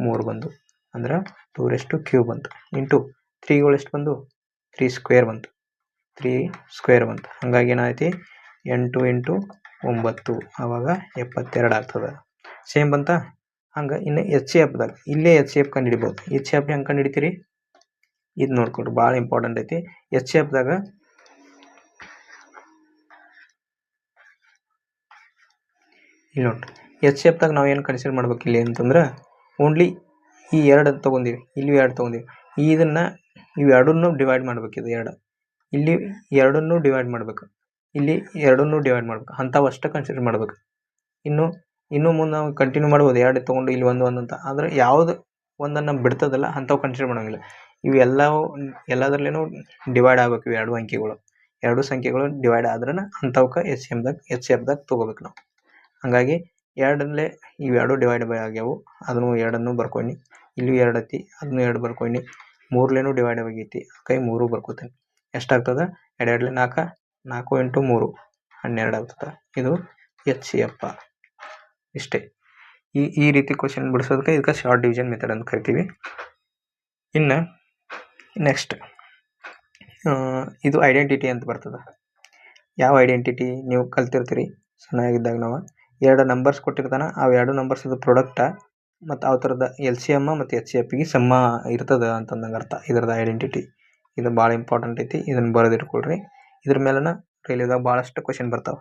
3 ಬಂದು, ಅಂದ್ರೆ 2³ ಬಂತು. ಇಂಟು 3ಗಳು ಎಷ್ಟು ಬಂದು, 3 ಸ್ಕ್ವೇರ್ ಬಂತು, 3 ಸ್ಕ್ವೇರ್ ಬಂತು. ಹಾಗಾಗಿ ಏನಾಯ್ತು, 8 ಇಂಟು 9, ಆವಾಗ 72 ಆಗ್ತದೆ. ಸೇಮ್ ಬಂತಾ. ಹಂಗೆ ಇನ್ನು ಎಚ್ ಸಿ ಎಫ್ದಾಗ ಇಲ್ಲೇ ಎಚ್ ಸಿ ಎಫ್ ಕಂಡು ಹಿಡಿಬೋದು. ಎಚ್ ಸಿ ಎಫ್ ಹೆಂಗೆ ಕಂಡು ಹಿಡಿತೀರಿ, ಇದು ನೋಡ್ಕೊಡ್ರಿ, ಭಾಳ ಇಂಪಾರ್ಟೆಂಟ್ ಐತಿ. ಎಚ್ ಸಿ ಎಫ್ದಾಗ ಇಲ್ಲಿ ನೋಡ್ರಿ, ಎಚ್ ಸಿ ಎಫ್ದಾಗ ನಾವು ಏನು ಕನ್ಸಿಡರ್ ಮಾಡ್ಬೇಕು ಇಲ್ಲಿ ಅಂತಂದ್ರೆ, ಓನ್ಲಿ ಈ 2 ತೊಗೊಂಡಿವಿ, ಇಲ್ಲಿ 2 ತೊಗೊಂಡಿವಿ, ಇದನ್ನು ಇವೆರಡನ್ನೂ ಡಿವೈಡ್ ಮಾಡ್ಬೇಕು. ಇದು 2 ಇಲ್ಲಿ 2ನ್ನೂ ಡಿವೈಡ್ ಮಾಡ್ಬೇಕು, ಇಲ್ಲಿ 2ನ್ನೂ ಡಿವೈಡ್ ಮಾಡ್ಬೇಕು, ಅಂಥವು ಅಷ್ಟೇ ಕನ್ಸಿಡರ್ ಮಾಡ್ಬೇಕು. ಇನ್ನೂ ಮುಂದೆ ನಾವು ಕಂಟಿನ್ಯೂ ಮಾಡ್ಬೋದು, 2 ತೊಗೊಂಡು ಇಲ್ಲಿ 1 ಅಂತ. ಆದರೆ ಯಾವುದು ಒಂದನ್ನು ಬಿಡ್ತದಲ್ಲ ಅಂಥವು ಕನ್ಸಿಡರ್ ಮಾಡೋಂಗಿಲ್ಲ. ಇವು ಎಲ್ಲದರಲ್ಲೇನೂ ಡಿವೈಡ್ ಆಗಬೇಕು. ಇವು 2 ಅಂಕಿಗಳು, 2 ಸಂಖ್ಯೆಗಳು ಡಿವೈಡ್ ಆದ್ರೆ ಅಂಥವಕ್ಕೆ ಎಚ್ ಸಿ ಎಫ್ದಾಗ ತೊಗೋಬೇಕು ನಾವು. ಹಾಗಾಗಿ 2ರಲ್ಲೇ ಇವೆರಡು ಡಿವೈಡ್ ಆಗ್ಯಾವು, ಅದನ್ನು 2ನ್ನು ಬರ್ಕೊಂಡು, ಇಲ್ಲಿ 2 ಐತಿ, ಅದನ್ನು 2 ಬರ್ಕೊಂಡು, 3ಲೇನೂ ಡಿವೈಡ್ ಆಗೈತಿ, ಕೈ 3 ಬರ್ಕೋತೀನಿ. ಎಷ್ಟಾಗ್ತದೆ, 2 2 4, 4 ಇಂಟು 3 12 ಆಗ್ತದೆ. ಇದು ಎಚ್ ಸಿ ಎಫ್. ಇಷ್ಟೇ. ಈ ರೀತಿ ಕ್ವಶನ್ ಬಿಡಿಸೋದಕ್ಕೆ ಇದಕ್ಕೆ ಶಾರ್ಟ್ ಡಿವಿಷನ್ ಮೆಥಡ್ ಅಂತ ಕರಿತೀವಿ. ಇನ್ನು ನೆಕ್ಸ್ಟ್ ಇದು ಐಡೆಂಟಿಟಿ ಅಂತ ಬರ್ತದೆ. ಯಾವ ಐಡೆಂಟಿಟಿ ನೀವು ಕಲ್ತಿರ್ತೀರಿ ಚೆನ್ನಾಗಿದ್ದಾಗ, ನಾವು 2 ನಂಬರ್ಸ್ ಕೊಟ್ಟಿರ್ತಾನೆ, ಆ 2 ನಂಬರ್ಸ್ದು ಪ್ರಾಡಕ್ಟ ಮತ್ತು ಆ ಥರದ ಎಲ್ ಸಿ ಎಮ್ ಮತ್ತು ಎಚ್ ಸಿ ಎಫ್ಗೆ ಸಮ ಇರ್ತದೆ ಅಂತಂದಂಗೆ ಅರ್ಥ ಇದ್ರದ್ದು ಐಡೆಂಟಿಟಿ. ಇದು ಭಾಳ ಇಂಪಾರ್ಟೆಂಟ್ ಐತಿ, ಇದನ್ನು ಬರೆದಿಟ್ಕೊಳ್ರಿ. ಇದ್ರ ಮೇಲನ ರೈಲ್ವೆದಾಗ ಭಾಳಷ್ಟು ಕ್ವಶನ್ ಬರ್ತಾವೆ,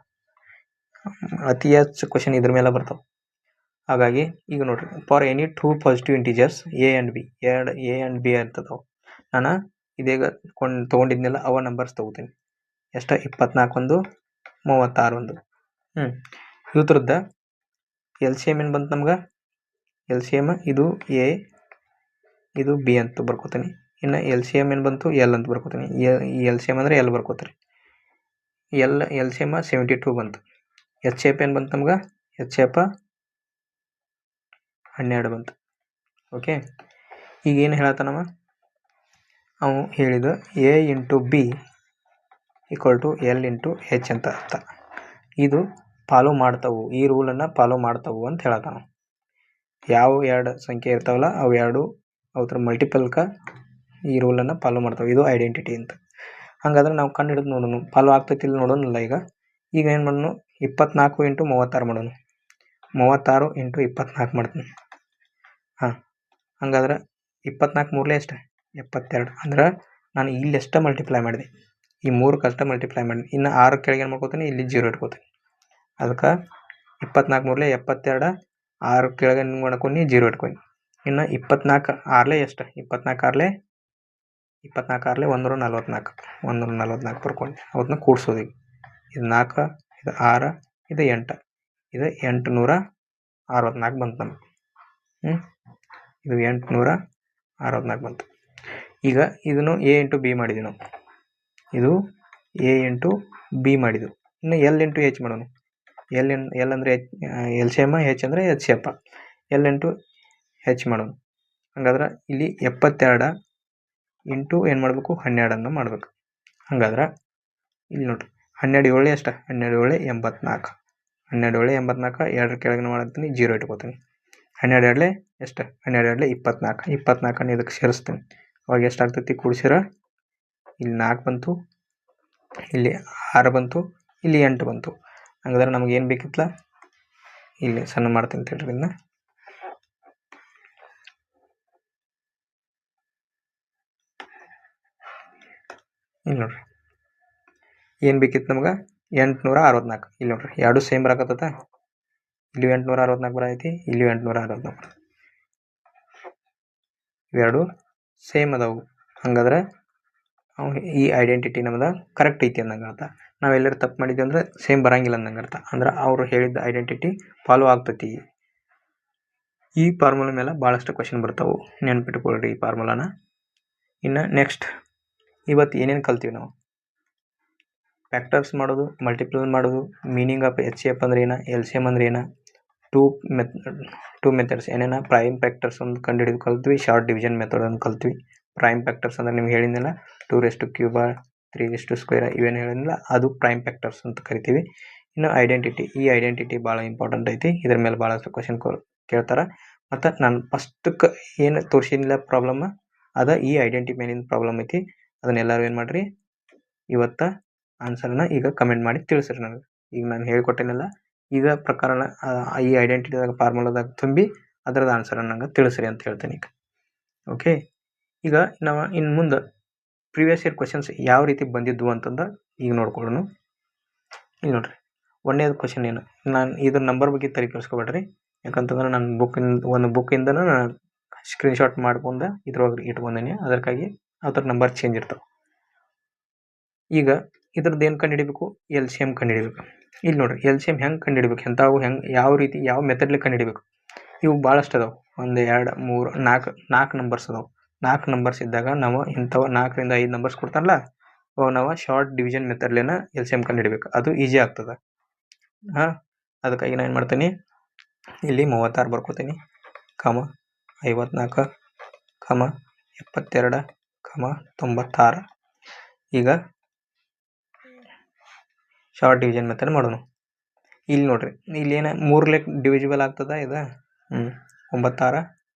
ಅತಿ ಹೆಚ್ಚು ಕ್ವಶನ್ ಇದ್ರ ಮೇಲೆ ಬರ್ತಾವೆ. ಹಾಗಾಗಿ ಈಗ ನೋಡ್ರಿ, for any two positive integers A and B, ಎರಡು ಎ ಆ್ಯಂಡ್ ಬಿ ಇರ್ತದವು. ನಾನು ಇದೀಗ ತೊಗೊಂಡಿದ್ನೆಲ್ಲ ಅವ ನಂಬರ್ಸ್ ತೊಗೋತೀನಿ. ಎಷ್ಟು? 24 ಒಂದು, 36 ಒಂದು. ಇದ್ರದ್ದು ಎಲ್ ಸಿ ಎಮ್ ಏನು ಬಂತು ನಮ್ಗೆ? ಎಲ್ ಸಿ ಎಮ್ ಇದು ಎ, ಇದು ಬಿ ಅಂತ ಬರ್ಕೋತೀನಿ. ಇನ್ನು ಎಲ್ ಸಿ ಎಮ್ ಏನು ಬಂತು? ಎಲ್ ಅಂತ ಬರ್ಕೋತೀನಿ. ಎಲ್ ಸಿ ಎಮ್ ಅಂದರೆ ಎಲ್ ಬರ್ಕೋತೀರಿ. ಎಲ್ ಸಿ ಎಮ್ 72 ಬಂತು. ಎಚ್ ಎಫ್ ಏನು ಬಂತು ನಮ್ಗೆ? ಎಚ್ ಎಫ್ 12 ಬಂತು. ಓಕೆ, ಈಗ ಏನು ಹೇಳತ್ತಾನವ? ಅವು ಹೇಳಿದ A into B equal to L into H ಅಂತ ಅರ್ಥ. ಇದು ಫಾಲೋ ಮಾಡ್ತಾವು, ಈ ರೂಲನ್ನು ಫಾಲೋ ಮಾಡ್ತಾವು ಅಂತ ಹೇಳತ್ತಾನ. ಯಾವ ಎರಡು ಸಂಖ್ಯೆ ಇರ್ತಾವಲ್ಲ ಅವು ಎರಡು ಅವ್ರ ಮಲ್ಟಿಪಲ್ಕ ಈ ರೂಲನ್ನು ಫಾಲೋ ಮಾಡ್ತಾವೆ. ಇದು ಐಡೆಂಟಿಟಿ ಅಂತ. ಹಾಗಾದ್ರೆ ನಾವು ಕಂಡು ಹಿಡಿದು ನೋಡೋಣ, ಫಾಲೋ ಆಗ್ತೈತಿಲ್ಲ ನೋಡೋಣಲ್ಲ. ಈಗ ಏನು ಮಾಡೋಣ? 24 ಇಂಟು 36 ಮಾಡೋಣ. 36 ಇಂಟು 24 ಮಾಡ್ತೀನಿ. ಹಂಗಾದ್ರೆ 24 ಮೂರಲೇ ಎಷ್ಟು? 72. ಅಂದ್ರೆ ನಾನು ಇಲ್ಲಿ ಎಷ್ಟು ಮಲ್ಟಿಪ್ಲೈ ಮಾಡಿದೆ? ಈ 3 ಅಷ್ಟೇ ಮಲ್ಟಿಪ್ಲೈ ಮಾಡಿ. ಇನ್ನು 6 ಕೆಳಗೆ ಏನು ಮಾಡ್ಕೋತೀನಿ? ಇಲ್ಲಿ 0 ಇಟ್ಕೋತೀನಿ. ಅದಕ್ಕೆ 24 ಮೂರಲೇ 72, 6 ಕೆಳಗೆ ಏನು ಮಾಡ್ಕೊಂಡು 0 ಇಟ್ಕೊಂಡು. ಇನ್ನು 24 ಆರ್ಲೆ ಎಷ್ಟು? 24 ಆರ್ಲೆ 144. 144 ಬರ್ಕೊಂಡು ಅವನ್ನ ಕೂಡಿಸೋದು. ಇದು 4, ಇದು 6, ಇದು 8, ಇದು 864 ಬಂತು ನಮ್ಗೆ. ಇದು 864 ಬಂತು. ಈಗ ಇದನ್ನು ಎ ಇಂಟು ಬಿ ಮಾಡಿದ್ವಿ ನಾವು. ಇದು ಎ ಇಂಟು ಬಿ ಮಾಡಿದ್ವು. ಇನ್ನು ಎಲ್ ಇಂಟು ಹೆಚ್ ಮಾಡೋಣ. ಎಲ್ ಅಂದರೆ ಎಲ್ ಸಿ ಎಮ್, ಹೆಚ್ ಅಂದರೆ H C F. L into H ಮಾಡೋಣ. ಹಂಗಾದ್ರೆ ಇಲ್ಲಿ 72 ಇಂಟು ಏನು ಮಾಡಬೇಕು? 12 ಮಾಡಬೇಕು. ಹಂಗಾದ್ರೆ ಇಲ್ಲಿ ನೋಡ್ರಿ, 12 ಏಳು ಎಷ್ಟು? 12 ಏಳು 84. 12 ಏಳು 84, 2 ಕೆಳಗೆ ಮಾಡ್ತೀನಿ, 0 ಇಟ್ಕೋತೀನಿ. 12 ಎರಡಲೆ ಎಷ್ಟು? 12 ಎರಡಲೆ 24. 24 ಇದಕ್ಕೆ ಸೇರಿಸ್ತೀನಿ. ಅವಾಗ ಎಷ್ಟು ಆಗ್ತೈತಿ? ಕೂಡಿಸಿರ ಇಲ್ಲಿ 4 ಬಂತು, ಇಲ್ಲಿ 6 ಬಂತು, ಇಲ್ಲಿ 8 ಬಂತು. ಹಂಗಾದ್ರೆ ನಮ್ಗೆ ಏನು ಬೇಕಿತ್ತಲ್ಲ, ಇಲ್ಲಿ ಸಣ್ಣ ಮಾಡ್ತೀನಿ ತಿಳ್ರಿ. ಇನ್ನು ಇಲ್ಲಿ ನೋಡ್ರಿ, ಏನು ಬೇಕಿತ್ತು ನಮ್ಗೆ? 864. ಇಲ್ಲಿ ನೋಡ್ರಿ, ಎರಡು ಸೇಮ್ ಬರಾಕತ್ತ. ಇಲ್ಲಿ 864 ಬರೈತಿ, ಇಲ್ಲಿ 864. ಇವೆರಡು ಸೇಮ್ ಅದಾವು. ಹಂಗಾದ್ರೆ ಈ ಐಡೆಂಟಿಟಿ ನಮ್ದು ಕರೆಕ್ಟ್ ಐತಿ ಅಂದಂಗೆ ಅರ್ಥ. ನಾವೆಲ್ಲರೂ ತಪ್ಪು ಮಾಡಿದ್ವಿ ಅಂದ್ರೆ ಸೇಮ್ ಬರಂಗಿಲ್ಲ ಅಂದಂಗೆ ಅರ್ಥ. ಅಂದ್ರೆ ಅವರು ಹೇಳಿದ ಐಡೆಂಟಿಟಿ ಫಾಲೋ ಆಗ್ತೈತಿ. ಈ ಫಾರ್ಮುಲಾ ಮೇಲೆ ಭಾಳಷ್ಟು ಕ್ವಶನ್ ಬರ್ತಾವೆ, ನೆನ್ಪಿಟ್ಕೊಳ್ರಿ ಈ ಫಾರ್ಮುಲಾನ. ಇನ್ನು ನೆಕ್ಸ್ಟ್ ಇವತ್ತು ಏನೇನು ಕಲ್ತೀವಿ ನಾವು? ಫ್ಯಾಕ್ಟರ್ಸ್ ಮಾಡೋದು, ಮಲ್ಟಿಪಲ್ ಮಾಡೋದು, meaning of H C F ಅಂದ್ರೆ ಏನು, ಎಲ್ ಸಿ ಎಮ್ ಅಂದ್ರೆ ಏನು, ಟೂ ಮೆಥಡ್ಸ್ ಏನೇನ, ಪ್ರೈಮ್ ಫ್ಯಾಕ್ಟರ್ಸ್ ಒಂದು ಕಂಡು ಹಿಡಿದು ಕಲ್ತ್ವಿ, ಶಾರ್ಟ್ ಡಿವಿಷನ್ ಮೆಥಡ್ ಒಂದು ಕಲ್ತ್ವಿ. ಪ್ರೈಮ್ ಫ್ಯಾಕ್ಟರ್ಸ್ ಅಂದ್ರೆ ನಿಮ್ಗೆ ಹೇಳಿದ್ನಲ್ಲ, 2⁵, 3�², ಇವೇನು ಹೇಳಿದ್ನಲ್ಲ ಅದು ಪ್ರೈಮ್ ಫ್ಯಾಕ್ಟರ್ಸ್ ಅಂತ ಕರಿತೀವಿ. ಇನ್ನು ಐಡೆಂಟಿಟಿ, ಈ ಐಡೆಂಟಿಟಿ ಭಾಳ ಇಂಪಾರ್ಟೆಂಟ್ ಐತಿ. ಇದ್ರ ಮೇಲೆ ಭಾಳಷ್ಟು ಕ್ವಶನ್ ಕೇಳ್ತಾರೆ. ಮತ್ತು ನಾನು ಫಸ್ಟಕ್ಕೆ ಏನು ತೋರಿಸಿದ್ನಿಲ್ಲ ಪ್ರಾಬ್ಲಮ್, ಅದ ಈ ಐಡೆಂಟಿ ಮೇಲಿನ ಪ್ರಾಬ್ಲಮ್ ಐತಿ. ಅದನ್ನೆಲ್ಲರೂ ಏನು ಮಾಡಿರಿ, ಇವತ್ತು ಆನ್ಸರ್ನ ಈಗ ಕಮೆಂಟ್ ಮಾಡಿ ತಿಳಿಸ್ರಿ ನನಗೆ. ಈಗ ನಾನು ಹೇಳ್ಕೊಟ್ಟೇನಲ್ಲ, ಈಗ ಪ್ರಕಾರ ಈ ಐಡೆಂಟಿಟಿದಾಗ ಫಾರ್ಮುಲಾದಾಗ ತುಂಬಿ ಅದರದ್ದು ಆನ್ಸರ್ ನಂಗೆ ತಿಳಿಸ್ರಿ ಅಂತ ಹೇಳ್ತೇನೆ ಈಗ. ಓಕೆ, ಈಗ ನಾವು ಇನ್ನು ಮುಂದೆ ಪ್ರಿವಿಯಸ್ ಇಯರ್ ಕ್ವಶನ್ಸ್ ಯಾವ ರೀತಿ ಬಂದಿದ್ವು ಅಂತಂದು ಈಗ ನೋಡ್ಕೊಳ್ಳೋಣ. ಈಗ ನೋಡ್ರಿ, ಒಂದನೇದು ಕ್ವಶನ್ ಏನು, ನಾನು ಇದ್ರ ನಂಬರ್ ಬಗ್ಗೆ ತಲೆ ಕೆಡಿಸ್ಕೊಬೇಡ್ರಿ. ಯಾಕಂತಂದ್ರೆ ನಾನು ಒಂದು ಬುಕ್ಕಿಂದ ನಾನು ಸ್ಕ್ರೀನ್ಶಾಟ್ ಮಾಡ್ಕೊಂಡು ಇದ್ರೊಳಗೆ ಇಟ್ಕೊಂಡೇನೆ. ಅದಕ್ಕಾಗಿ ಅದ್ರ ನಂಬರ್ ಚೇಂಜ್ ಇರ್ತಾವೆ. ಈಗ ಇದ್ರದ್ದು ಏನು ಕಂಡು ಹಿಡಿಬೇಕು? ಎಲ್ ಸಿ ಎಮ್ ಕಂಡು ಹಿಡಿಬೇಕು. ಇಲ್ಲಿ ನೋಡ್ರಿ, ಎಲ್ ಸಿ ಎಮ್ ಹೆಂಗೆ ಕಂಡು ಹಿಡಿಬೇಕು, ಎಂಥವು ಹೆಂಗೆ ಯಾವ ರೀತಿ ಯಾವ ಮೆಥಡ್ಲಿ ಕಂಡು ಹಿಡಿಬೇಕು? ಇವು ಭಾಳಷ್ಟು ಅದಾವೆ. 1 2 3 4 ನಂಬರ್ಸ್ ಅದಾವೆ. 4 ನಂಬರ್ಸ್ ಇದ್ದಾಗ ನಾವು ಇಂಥವು 4 ರಿಂದ 5 ನಂಬರ್ಸ್ ಕೊಡ್ತಾರಲ್ಲ, ಅವಾಗ ನಾವು ಶಾರ್ಟ್ ಡಿವಿಷನ್ ಮೆಥಡ್ಲೇನ ಎಲ್ ಸಿ ಎಮ್ ಕಂಡು ಹಿಡಿಬೇಕು. ಅದು ಈಸಿ ಆಗ್ತದೆ. ಅದಕ್ಕಾಗಿ ನಾನು ಏನು ಮಾಡ್ತೀನಿ, ಇಲ್ಲಿ 36 ಬರ್ಕೋತೀನಿ, 54, 72, 96. ಈಗ ಶಾರ್ಟ್ ಡಿವಿಷನ್ ಮೆಥಡ್ ಮಾಡೋಣ. ಇಲ್ಲಿ ನೋಡ್ರಿ, ಇಲ್ಲಿ ಏನು 3 ಡಿವಿಜಿಬಲ್ ಆಗ್ತದ ಇದು? 9 6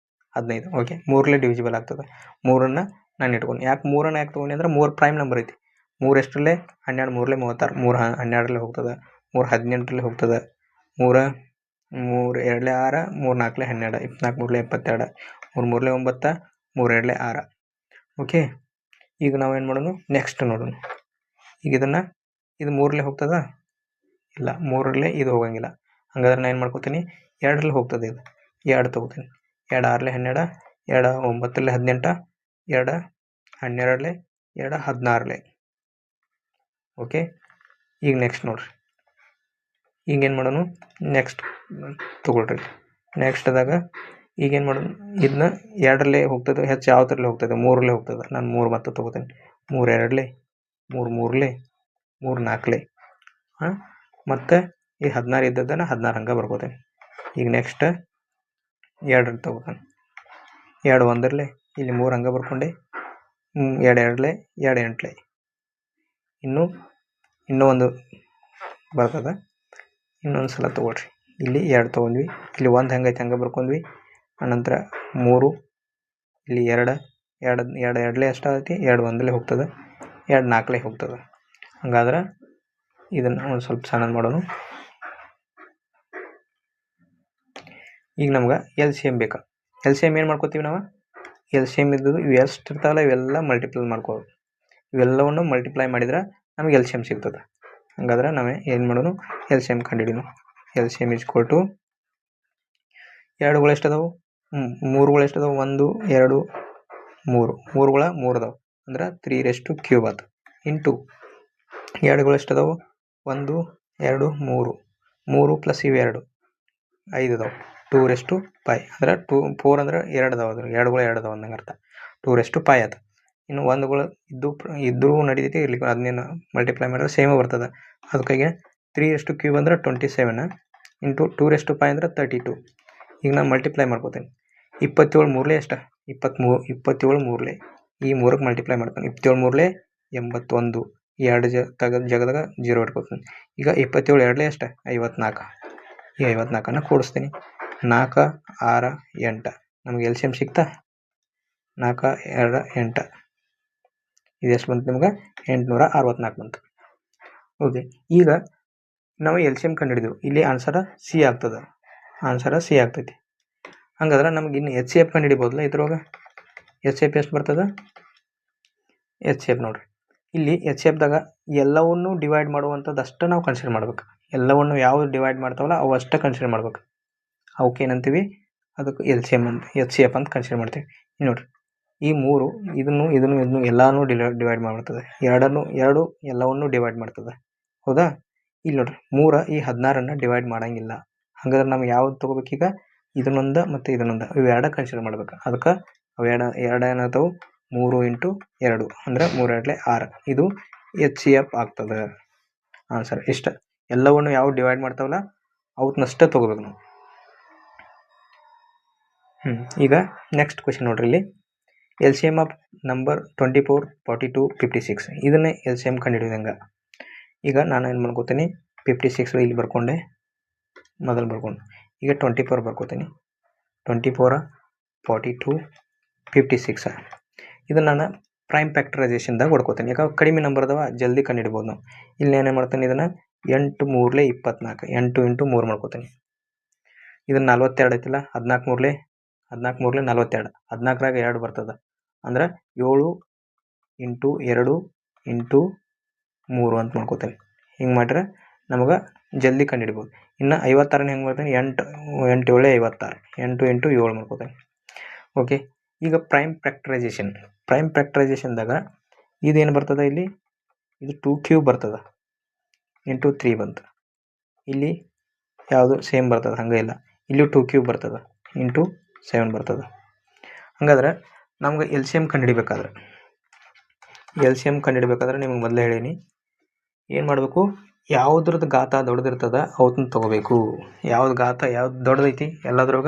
15. ಓಕೆ, 3 ಡಿವಿಜಿಬಲ್ ಆಗ್ತದೆ. 3ನ್ನು ನಾನು ಇಟ್ಕೊಂಡು, ಯಾಕೆ 3ನ್ನು ಯಾಕೆ ತೊಗೊಂಡು ಅಂದ್ರೆ 3 ಪ್ರೈಮ್ ನಂಬರ್ ಐತಿ. 3 ಎಷ್ಟರಲ್ಲೇ 12, 3 36, 3 12 ಹೋಗ್ತದೆ, 3 18 ಹೋಗ್ತದೆ, 3 2 6, 3 4 12, 24 3 72, 3 3 9, 3 2 6. ಓಕೆ, ಈಗ ನಾವೇನು ಮಾಡೋಣ, ನೆಕ್ಸ್ಟ್ ನೋಡೋಣ. ಈಗ ಇದು 3ರಲ್ಲೇ ಹೋಗ್ತದ? ಇಲ್ಲ, 3ರಲ್ಲೇ ಇದು ಹೋಗಂಗಿಲ್ಲ. ಹಂಗಾದ್ರೆ ನಾನು ಏನು ಮಾಡ್ಕೋತೀನಿ, 2ರಲ್ಲಿ ಹೋಗ್ತದೆ. ಇದು 2 ತೊಗೋತೀನಿ. 2 6ಲೆ 12, 2 9ಲೆ 18, 2 12ಲೆ, 2 16ಲೆ. ಓಕೆ, ಈಗ ನೆಕ್ಸ್ಟ್ ನೋಡ್ರಿ. ಈಗೇನು ಮಾಡೋಣ, ನೆಕ್ಸ್ಟ್ ತೊಗೊಳ್ರಿ. ನೆಕ್ಸ್ಟ್ದಾಗ ಈಗೇನು ಮಾಡೋಣ, ಇದನ್ನ 2ರಲ್ಲೇ ಹೋಗ್ತದೆ. ಹೆಚ್ಚು ಯಾವ್ದ್ರಲ್ಲಿ ಹೋಗ್ತದೆ? 3ರಲ್ಲೇ ಹೋಗ್ತದೆ. ನಾನು 3 ಮತ್ತೆ ತೊಗೋತೀನಿ. 3 2ಲೆ, 3 3ಲೆ, 3 4ಲೆ. ಮತ್ತು ಈ 16 ಇದ್ದದ್ದನ್ನು 16 ಹಂಗೆ ಬರ್ಕೋತೀನಿ. ಈಗ ನೆಕ್ಸ್ಟ್ 2 ತೊಗೋತೀನಿ. 2 1ರಲ್ಲೇ, ಇಲ್ಲಿ 3 ಹಂಗೆ ಬರ್ಕೊಂಡೆ. 2 2ಲೆ, 2 8ಲೆ. ಇನ್ನೂ ಒಂದು ಬರ್ತದೆ. ಇನ್ನೊಂದು ಸಲ ತೊಗೊಳ್ರಿ. ಇಲ್ಲಿ 2 ತೊಗೊಂಡ್ವಿ. ಇಲ್ಲಿ 1 ಹೆಂಗೈತೆ ಹಂಗೆ ಬರ್ಕೊಂಡ್ವಿ. ಆನಂತರ 3, ಇಲ್ಲಿ 2 2ಲೆ ಎಷ್ಟಾಗೈತಿ? 2 1ಲೆ ಹೋಗ್ತದೆ. 2 4ಲೆ ಹೋಗ್ತದೆ. ಹಂಗಾದ್ರೆ ಇದನ್ನು ಒಂದು ಸ್ವಲ್ಪ ಸಣ್ಣದು ಮಾಡೋಣ. ಈಗ ನಮ್ಗೆ LCM ಬೇಕಾ? LCM ಏನು ಮಾಡ್ಕೋತೀವಿ ನಾವು? LCM ಇದ್ದದ್ದು ಇವು ಎಷ್ಟು ಇರ್ತಾವಲ್ಲ ಇವೆಲ್ಲ ಮಲ್ಟಿಪ್ಲೈ ಮಾಡ್ಕೋದು. ಇವೆಲ್ಲವನ್ನು ಮಲ್ಟಿಪ್ಲೈ ಮಾಡಿದ್ರೆ ನಮಗೆ LCM ಸಿಗ್ತದೆ. ಹಂಗಾದ್ರೆ ನಾವು ಏನು ಮಾಡೋಣ, LCM ಕಂಡುಹಿಡಿಯೋಣ. LCM = 2ಗಳು ಎಷ್ಟದಾವು? 3ಗಳು ಎಷ್ಟದಾವು? 1 2 3. 3ಗಳ 3 ಅದಾವೆ ಅಂದ್ರೆ 3³ ಆಯ್ತು. ಇಂಟು 2ಗಳು ಎಷ್ಟದಾವು? 1 2 3. 3 ಪ್ಲಸ್ ಇವು 2 5 ಅದಾವೆ. 2/5 ಅಂದ್ರೆ 4 ಅಂದ್ರೆ 2 ಅದಾವೆ. ಅದ್ರ 2ಗಳು 2 ಅದಾವೆ ಅಂದಂಗೆ ಅರ್ಥ. 2/5 ಆಯ್ತು. ಇನ್ನು 1ಗಳು ಇದ್ದು ನಡೀತೈತಿ, ಇರ್ಲಿಕ್ಕೆ ಅದನ್ನೇನು ಮಲ್ಟಿಪ್ಲೈ ಮಾಡಿದ್ರೆ ಸೇಮ್ ಬರ್ತದೆ. ಅದಕ್ಕಾಗಿ 3³ ಅಂದ್ರೆ 27 ಇಂಟು 2/5 ಅಂದ್ರೆ 32. ಈಗ ನಾನು ಮಲ್ಟಿಪ್ಲೈ ಮಾಡ್ಕೋತೀನಿ. 27 3ಲೆ ಎಷ್ಟು? 23. 27 3ಲೆ ಈ 3ಕ್ಕೆ ಮಲ್ಟಿಪ್ಲೈ ಮಾಡ್ತೀನಿ. 27 3ಲೆ 81. 2 ಜಾಗದಾಗ 0 ಇಟ್ಕೋತೀನಿ. ಈಗ 27 2ಲೆ ಎಷ್ಟು? 54. ಈ 54ನ್ನು ಕೂಡಿಸ್ತೀನಿ. 4 6 8. ನಮಗೆ LCM ಸಿಗ್ತಾ? 4 2 8. ಇದೆಷ್ಟು ಬಂತು ನಿಮ್ಗೆ? 864 ಬಂತು. ಓಕೆ, ಈಗ ನಾವು LCM ಕಂಡುಹಿಡಿದೆವು. ಇಲ್ಲಿ ಆನ್ಸರ ಸಿ ಆಗ್ತದೆ. ಆನ್ಸರ ಸಿ ಆಗ್ತೈತಿ. ಹಂಗಾದ್ರೆ ನಮ್ಗೆ ಇನ್ನು HCF ಕಂಡುಹಿಡಿಬೋದಲ್ಲ ಇದ್ರೊಳಗೆ. HCF ಎಷ್ಟು ಬರ್ತದೆ? HCF ನೋಡ್ರಿ, ಇಲ್ಲಿ HCFದಾಗ ಎಲ್ಲವನ್ನೂ ಡಿವೈಡ್ ಮಾಡುವಂಥದ್ದು ಅಷ್ಟೇ ನಾವು ಕನ್ಸಿಡರ್ ಮಾಡ್ಬೇಕು. ಎಲ್ಲವನ್ನು ಯಾವುದು ಡಿವೈಡ್ ಮಾಡ್ತಾವಲ್ಲ ಅವು ಅಷ್ಟೇ ಕನ್ಸಿಡರ್ ಮಾಡ್ಬೇಕು. ಅವಕ್ಕೆ ಏನಂತೀವಿ? ಅದಕ್ಕೆ HCF ಅಂತ ಕನ್ಸಿಡರ್ ಮಾಡ್ತೀವಿ. ಇಲ್ಲಿ ನೋಡ್ರಿ, ಈ 3 ಇದನ್ನು ಎಲ್ಲಾನು ಡಿವೈಡ್ ಮಾಡ್ತದೆ. 2 ಎಲ್ಲವನ್ನೂ ಡಿವೈಡ್ ಮಾಡ್ತದೆ. ಹೌದಾ? ಇಲ್ಲಿ ನೋಡ್ರಿ, 3 ಈ 16ನ್ನು ಡಿವೈಡ್ ಮಾಡಂಗಿಲ್ಲ. ಹಾಗಾದ್ರೆ ನಾವು ಯಾವ್ದು ತೊಗೋಬೇಕೀಗ? ಇದನ್ನೊಂದು ಮತ್ತು ಇದನ್ನೊಂದು, ಇವು 2 ಕನ್ಸಿಡರ್ ಮಾಡ್ಬೇಕು. ಅದಕ್ಕೆ ಅವು 2 ಏನಾಗ್ತಾವೆ? 3 ಇಂಟು 2 ಅಂದರೆ 3 2ಲೆ 6. ಇದು HCF ಆಗ್ತದೆ. ಆನ್ಸರ್ ಇಷ್ಟ. ಎಲ್ಲವನ್ನು ಯಾವ ಡಿವೈಡ್ ಮಾಡ್ತಾವಲ್ಲ ಅವನ್ನಷ್ಟೇ ತೊಗೋಬೇಕು ನಾವು. ಈಗ ನೆಕ್ಸ್ಟ್ ಕ್ವೆಶನ್ ನೋಡ್ರಿ. ಇಲ್ಲಿ LCM ಆಫ್ ನಂಬರ್ 24 42 56. ಇದನ್ನೇ LCM ಕಂಡುಹಿಡಿದಂಗೆ. ಈಗ ನಾನು ಏನು ಮಾಡ್ಕೋತೀನಿ, 56 ಇಲ್ಲಿ ಬರ್ಕೊಂಡೆ, ಮೊದಲು ಬರ್ಕೊಂಡು. ಈಗ 24 ಬರ್ಕೋತೀನಿ. 24 42 56. ಇದನ್ನು ನಾನು ಪ್ರೈಮ್ ಫ್ಯಾಕ್ಟರೈಸೇಷನ್ದಾಗ ಹೊಡ್ಕೋತೀನಿ. ಯಾಕಂದ್ರೆ ಕಡಿಮೆ ನಂಬರ್ ಅದಾವ, ಜಲ್ದಿ ಕಂಡುಹಿಡ್ಬೋದು ನಾವು. ಇಲ್ಲಿ ಏನೇ ಮಾಡ್ತೀನಿ, ಇದನ್ನು 8 3ಲೆ 24. 8 ಇಂಟು 3 ಮಾಡ್ಕೋತೀನಿ. ಇದನ್ನು 42 ಐತಿಲ್ಲ, 14 3ಲೆ 42. 14ರಾಗ 2 ಬರ್ತದೆ ಅಂದ್ರೆ 7 ಇಂಟು 2 ಇಂಟು 3 ಅಂತ ಮಾಡ್ಕೋತೀನಿ. ಹಿಂಗೆ ಮಾಡಿದ್ರೆ ನಮಗೆ ಜಲ್ದಿ ಕಂಡುಹಿಡ್ಬೋದು. ಇನ್ನು 56ನ ಹೆಂಗೆ ಮಾಡ್ತೀನಿ? 8 7 56. 8 ಇಂಟು 7 ಮಾಡ್ಕೋತೀನಿ. ಓಕೆ, ಈಗ ಪ್ರೈಮ್ ಫ್ಯಾಕ್ಟರೈಸೇಷನ್ದಾಗ ಇದೇನು ಬರ್ತದೆ? ಇಲ್ಲಿ ಇದು 2³ ಬರ್ತದೆ ಇಂಟು 3 ಬಂತು. ಇಲ್ಲಿ ಯಾವುದು ಸೇಮ್ ಬರ್ತದೆ, ಹಂಗೆ ಇಲ್ಲ. ಇಲ್ಲಿ 2³ ಬರ್ತದೆ ಇಂಟು 7 ಬರ್ತದೆ. ಹಂಗಾದ್ರೆ ನಮ್ಗೆ LCM ಕಂಡುಹಿಡಿಬೇಕಾದ್ರೆ ನಿಮಗೆ ಮೊದಲೇ ಹೇಳೀನಿ, ಏನು ಮಾಡಬೇಕು? ಯಾವುದ್ರದ್ದು ಗಾತ ದೊಡ್ಡದಿರ್ತದ ಅವತ್ತನ್ನ ತೊಗೋಬೇಕು. ಯಾವ್ದು ದೊಡ್ಡದೈತಿ ಎಲ್ಲದ್ರಾಗ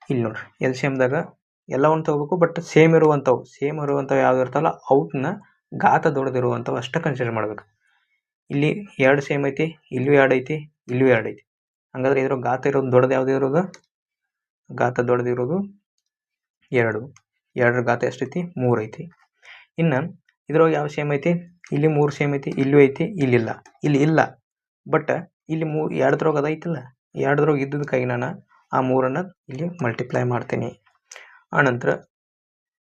ಇಲ್ಲಿ ನೋಡ್ರಿ, LCMದಾಗ ಎಲ್ಲವನ್ನು ತೊಗೋಬೇಕು. ಬಟ್ ಸೇಮ್ ಇರುವಂಥವು ಯಾವ್ದು ಇರ್ತಾವಲ್ಲ ಅವನ್ನ ಗಾತ ದೊಡ್ಡದಿರುವಂಥವು ಅಷ್ಟೇ ಕನ್ಸಿಡರ್ ಮಾಡ್ಬೇಕು. ಇಲ್ಲಿ 2 ಸೇಮ್ ಐತಿ, ಇಲ್ಲೂ 2 ಐತಿ, ಇಲ್ಲೂ 2 ಐತಿ. ಹಂಗಾದ್ರೆ ಇದ್ರ ಗಾತ ಇರೋದು ದೊಡ್ಡದು ಯಾವುದು ಇರೋದು? ಗಾತ ದೊಡ್ಡದಿರೋದು 2. 2ರ ಗಾತ ಎಷ್ಟೈತಿ? 3 ಐತಿ. ಇನ್ನು ಇದ್ರೊಳಗೆ ಯಾವ ಸೇಮ್ ಐತಿ? ಇಲ್ಲಿ 3 ಸೇಮ್ ಐತಿ, ಇಲ್ಲೂ ಐತಿ, ಇಲ್ಲಿಲ್ಲ. ಇಲ್ಲಿ ಇಲ್ಲ, ಬಟ್ ಇಲ್ಲಿ 2ದ್ರೊಳಗೆ ಅದೈತಿಲ್ಲ. 2ದ್ರೊಳಗೆ ಇದ್ದದಕ್ಕಾಗಿ ನಾನು ಆ 3ಅನ್ನು ಇಲ್ಲಿ ಮಲ್ಟಿಪ್ಲೈ ಮಾಡ್ತೀನಿ. ಆನಂತರ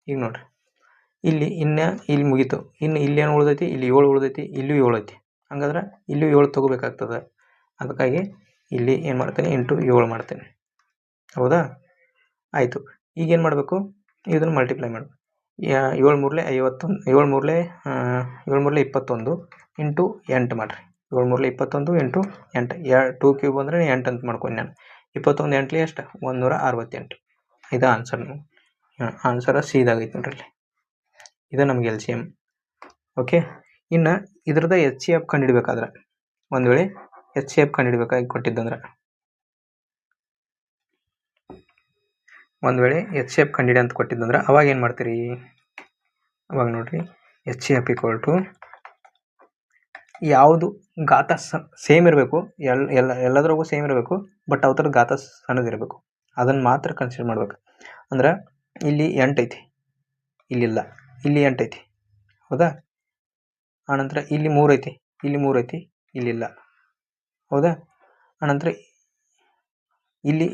ಈಗ ನೋಡ್ರಿ, ಇಲ್ಲಿ ಮುಗೀತು. ಇನ್ನು ಇಲ್ಲಿ ಏನು ಉಳಿದೈತಿ, ಇಲ್ಲಿ 7 ಉಳಿದೈತಿ, ಇಲ್ಲೂ 7 ಐತಿ. ಹಂಗಾದ್ರೆ ಇಲ್ಲೂ 7 ತೊಗೋಬೇಕಾಗ್ತದೆ. ಅದಕ್ಕಾಗಿ ಇಲ್ಲಿ ಏನು ಮಾಡ್ತೇನೆ, ಇಂಟು 7 ಮಾಡ್ತೇನೆ. ಹೌದಾ? ಆಯಿತು. ಈಗೇನು ಮಾಡಬೇಕು, ಇದನ್ನು ಮಲ್ಟಿಪ್ಲೈ ಮಾಡಬೇಕು. 7 ಮೂರಲೆ 51, 7 ಮೂರಲೆ 21 ಇಂಟು 8 ಮಾಡಿರಿ. 7 ಮೂರಲೆ 21 ಇಂಟು 8, 2 ಕ್ಯೂಬ್ ಅಂದರೆ 8 ಅಂತ ಮಾಡ್ಕೊಂಡು ನಾನು. 21 8ಲಿ ಎಷ್ಟು, 168. ಇದು ಆನ್ಸರ್. ಆನ್ಸರ ಸೀದಾಗೈತೆ ನೋಡ್ರಿ ಇಲ್ಲಿ. ಇದು ನಮಗೆ ಎಲ್ ಸಿ ಎಮ್. ಓಕೆ. ಇನ್ನು ಇದ್ರದ್ದು ಎಚ್ ಸಿ ಎಫ್ ಕಂಡುಹಿಡ್ಬೇಕಾದ್ರೆ, ಒಂದು ವೇಳೆ ಎಚ್ ಸಿ ಎಫ್ ಕಂಡುಹಿಡ್ಬೇಕಾಗಿ ಕೊಟ್ಟಿದ್ದಂದ್ರೆ, ಒಂದು ವೇಳೆ ಎಚ್ ಸಿ ಎಫ್ ಕಂಡುಹಿಡಿ ಅಂತ ಕೊಟ್ಟಿದ್ದಂದ್ರೆ ಅವಾಗ ಏನು ಮಾಡ್ತೀರಿ? ಅವಾಗ ನೋಡ್ರಿ, H C F equal to ಯಾವುದು ಘಾತ ಸೇಮ್ ಇರಬೇಕು, ಎಲ್ಲದ್ರಾಗೂ ಸೇಮ್ ಇರಬೇಕು, ಬಟ್ ಅವತರ ಘಾತ ಸಣ್ಣದಿರಬೇಕು. ಅದನ್ನು ಮಾತ್ರ ಕನ್ಸಿಡರ್ ಮಾಡ್ಬೇಕು. ಅಂದ್ರೆ ಇಲ್ಲಿ 8 ಐತಿ, ಇಲ್ಲಿಲ್ಲ. ಇಲ್ಲಿ 8 ಐತಿ, ಹೌದಾ? ಆನಂತರ ಇಲ್ಲಿ 3 ಐತಿ, ಇಲ್ಲಿ 3 ಐತಿ, ಇಲ್ಲಿಲ್ಲ, ಹೌದಾ? ಆನಂತರ ಇಲ್ಲಿ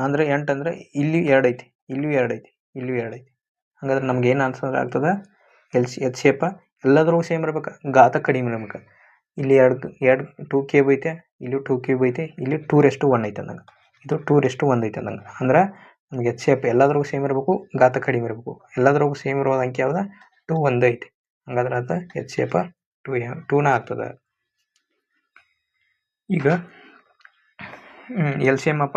ಅಂದರೆ 8 ಅಂದರೆ ಇಲ್ಲಿ 2 ಐತಿ, ಇಲ್ಲೂ 2 ಐತಿ, ಇಲ್ಲೂ 2 ಐತಿ. ಹಾಗಾದ್ರೆ ನಮ್ಗೆ ಏನು ಆನ್ಸರ್ ಆಗ್ತದೆ? ಎಚ್ ಸಿ ಎಫ್ ಎಲ್ಲದ್ರೂ ಸೇಮ್ ಇರ್ಬೇಕು, ಘಾತ ಕಡಿಮೆ ಇರ್ಬೇಕು. ಇಲ್ಲಿ 2 ಕ್ಯೂಬ್ ಐತೆ, ಇಲ್ಲಿ 2 ಕ್ಯೂಬ್ ಐತೆ, ಇಲ್ಲಿ 2:1 ಐತೆ ಅಂದಂಗೆ, ಇದು 2:1 ಐತೆ ಅಂದಂಗೆ. ಅಂದ್ರೆ ನಮ್ಗೆ ಎಚ್ ಸಿ ಎಫ್ ಎಲ್ಲದ್ರಾಗೂ ಸೇಮ್ ಇರಬೇಕು, ಘಾತ ಕಡಿಮೆ ಇರಬೇಕು. ಎಲ್ಲದ್ರಾಗೂ ಸೇಮ್ ಇರೋ ಅಂಕಿ ಯಾವ್ದು? 2 1 ಐತಿ. ಹಂಗಾದ್ರೆ ಅದು ಎಚ್ ಸಿ ಎಫ್ 2ನ ಆಗ್ತದೆ. ಈಗ ಎಲ್ ಸಿ ಎಮ್ ಅಪ್ಪ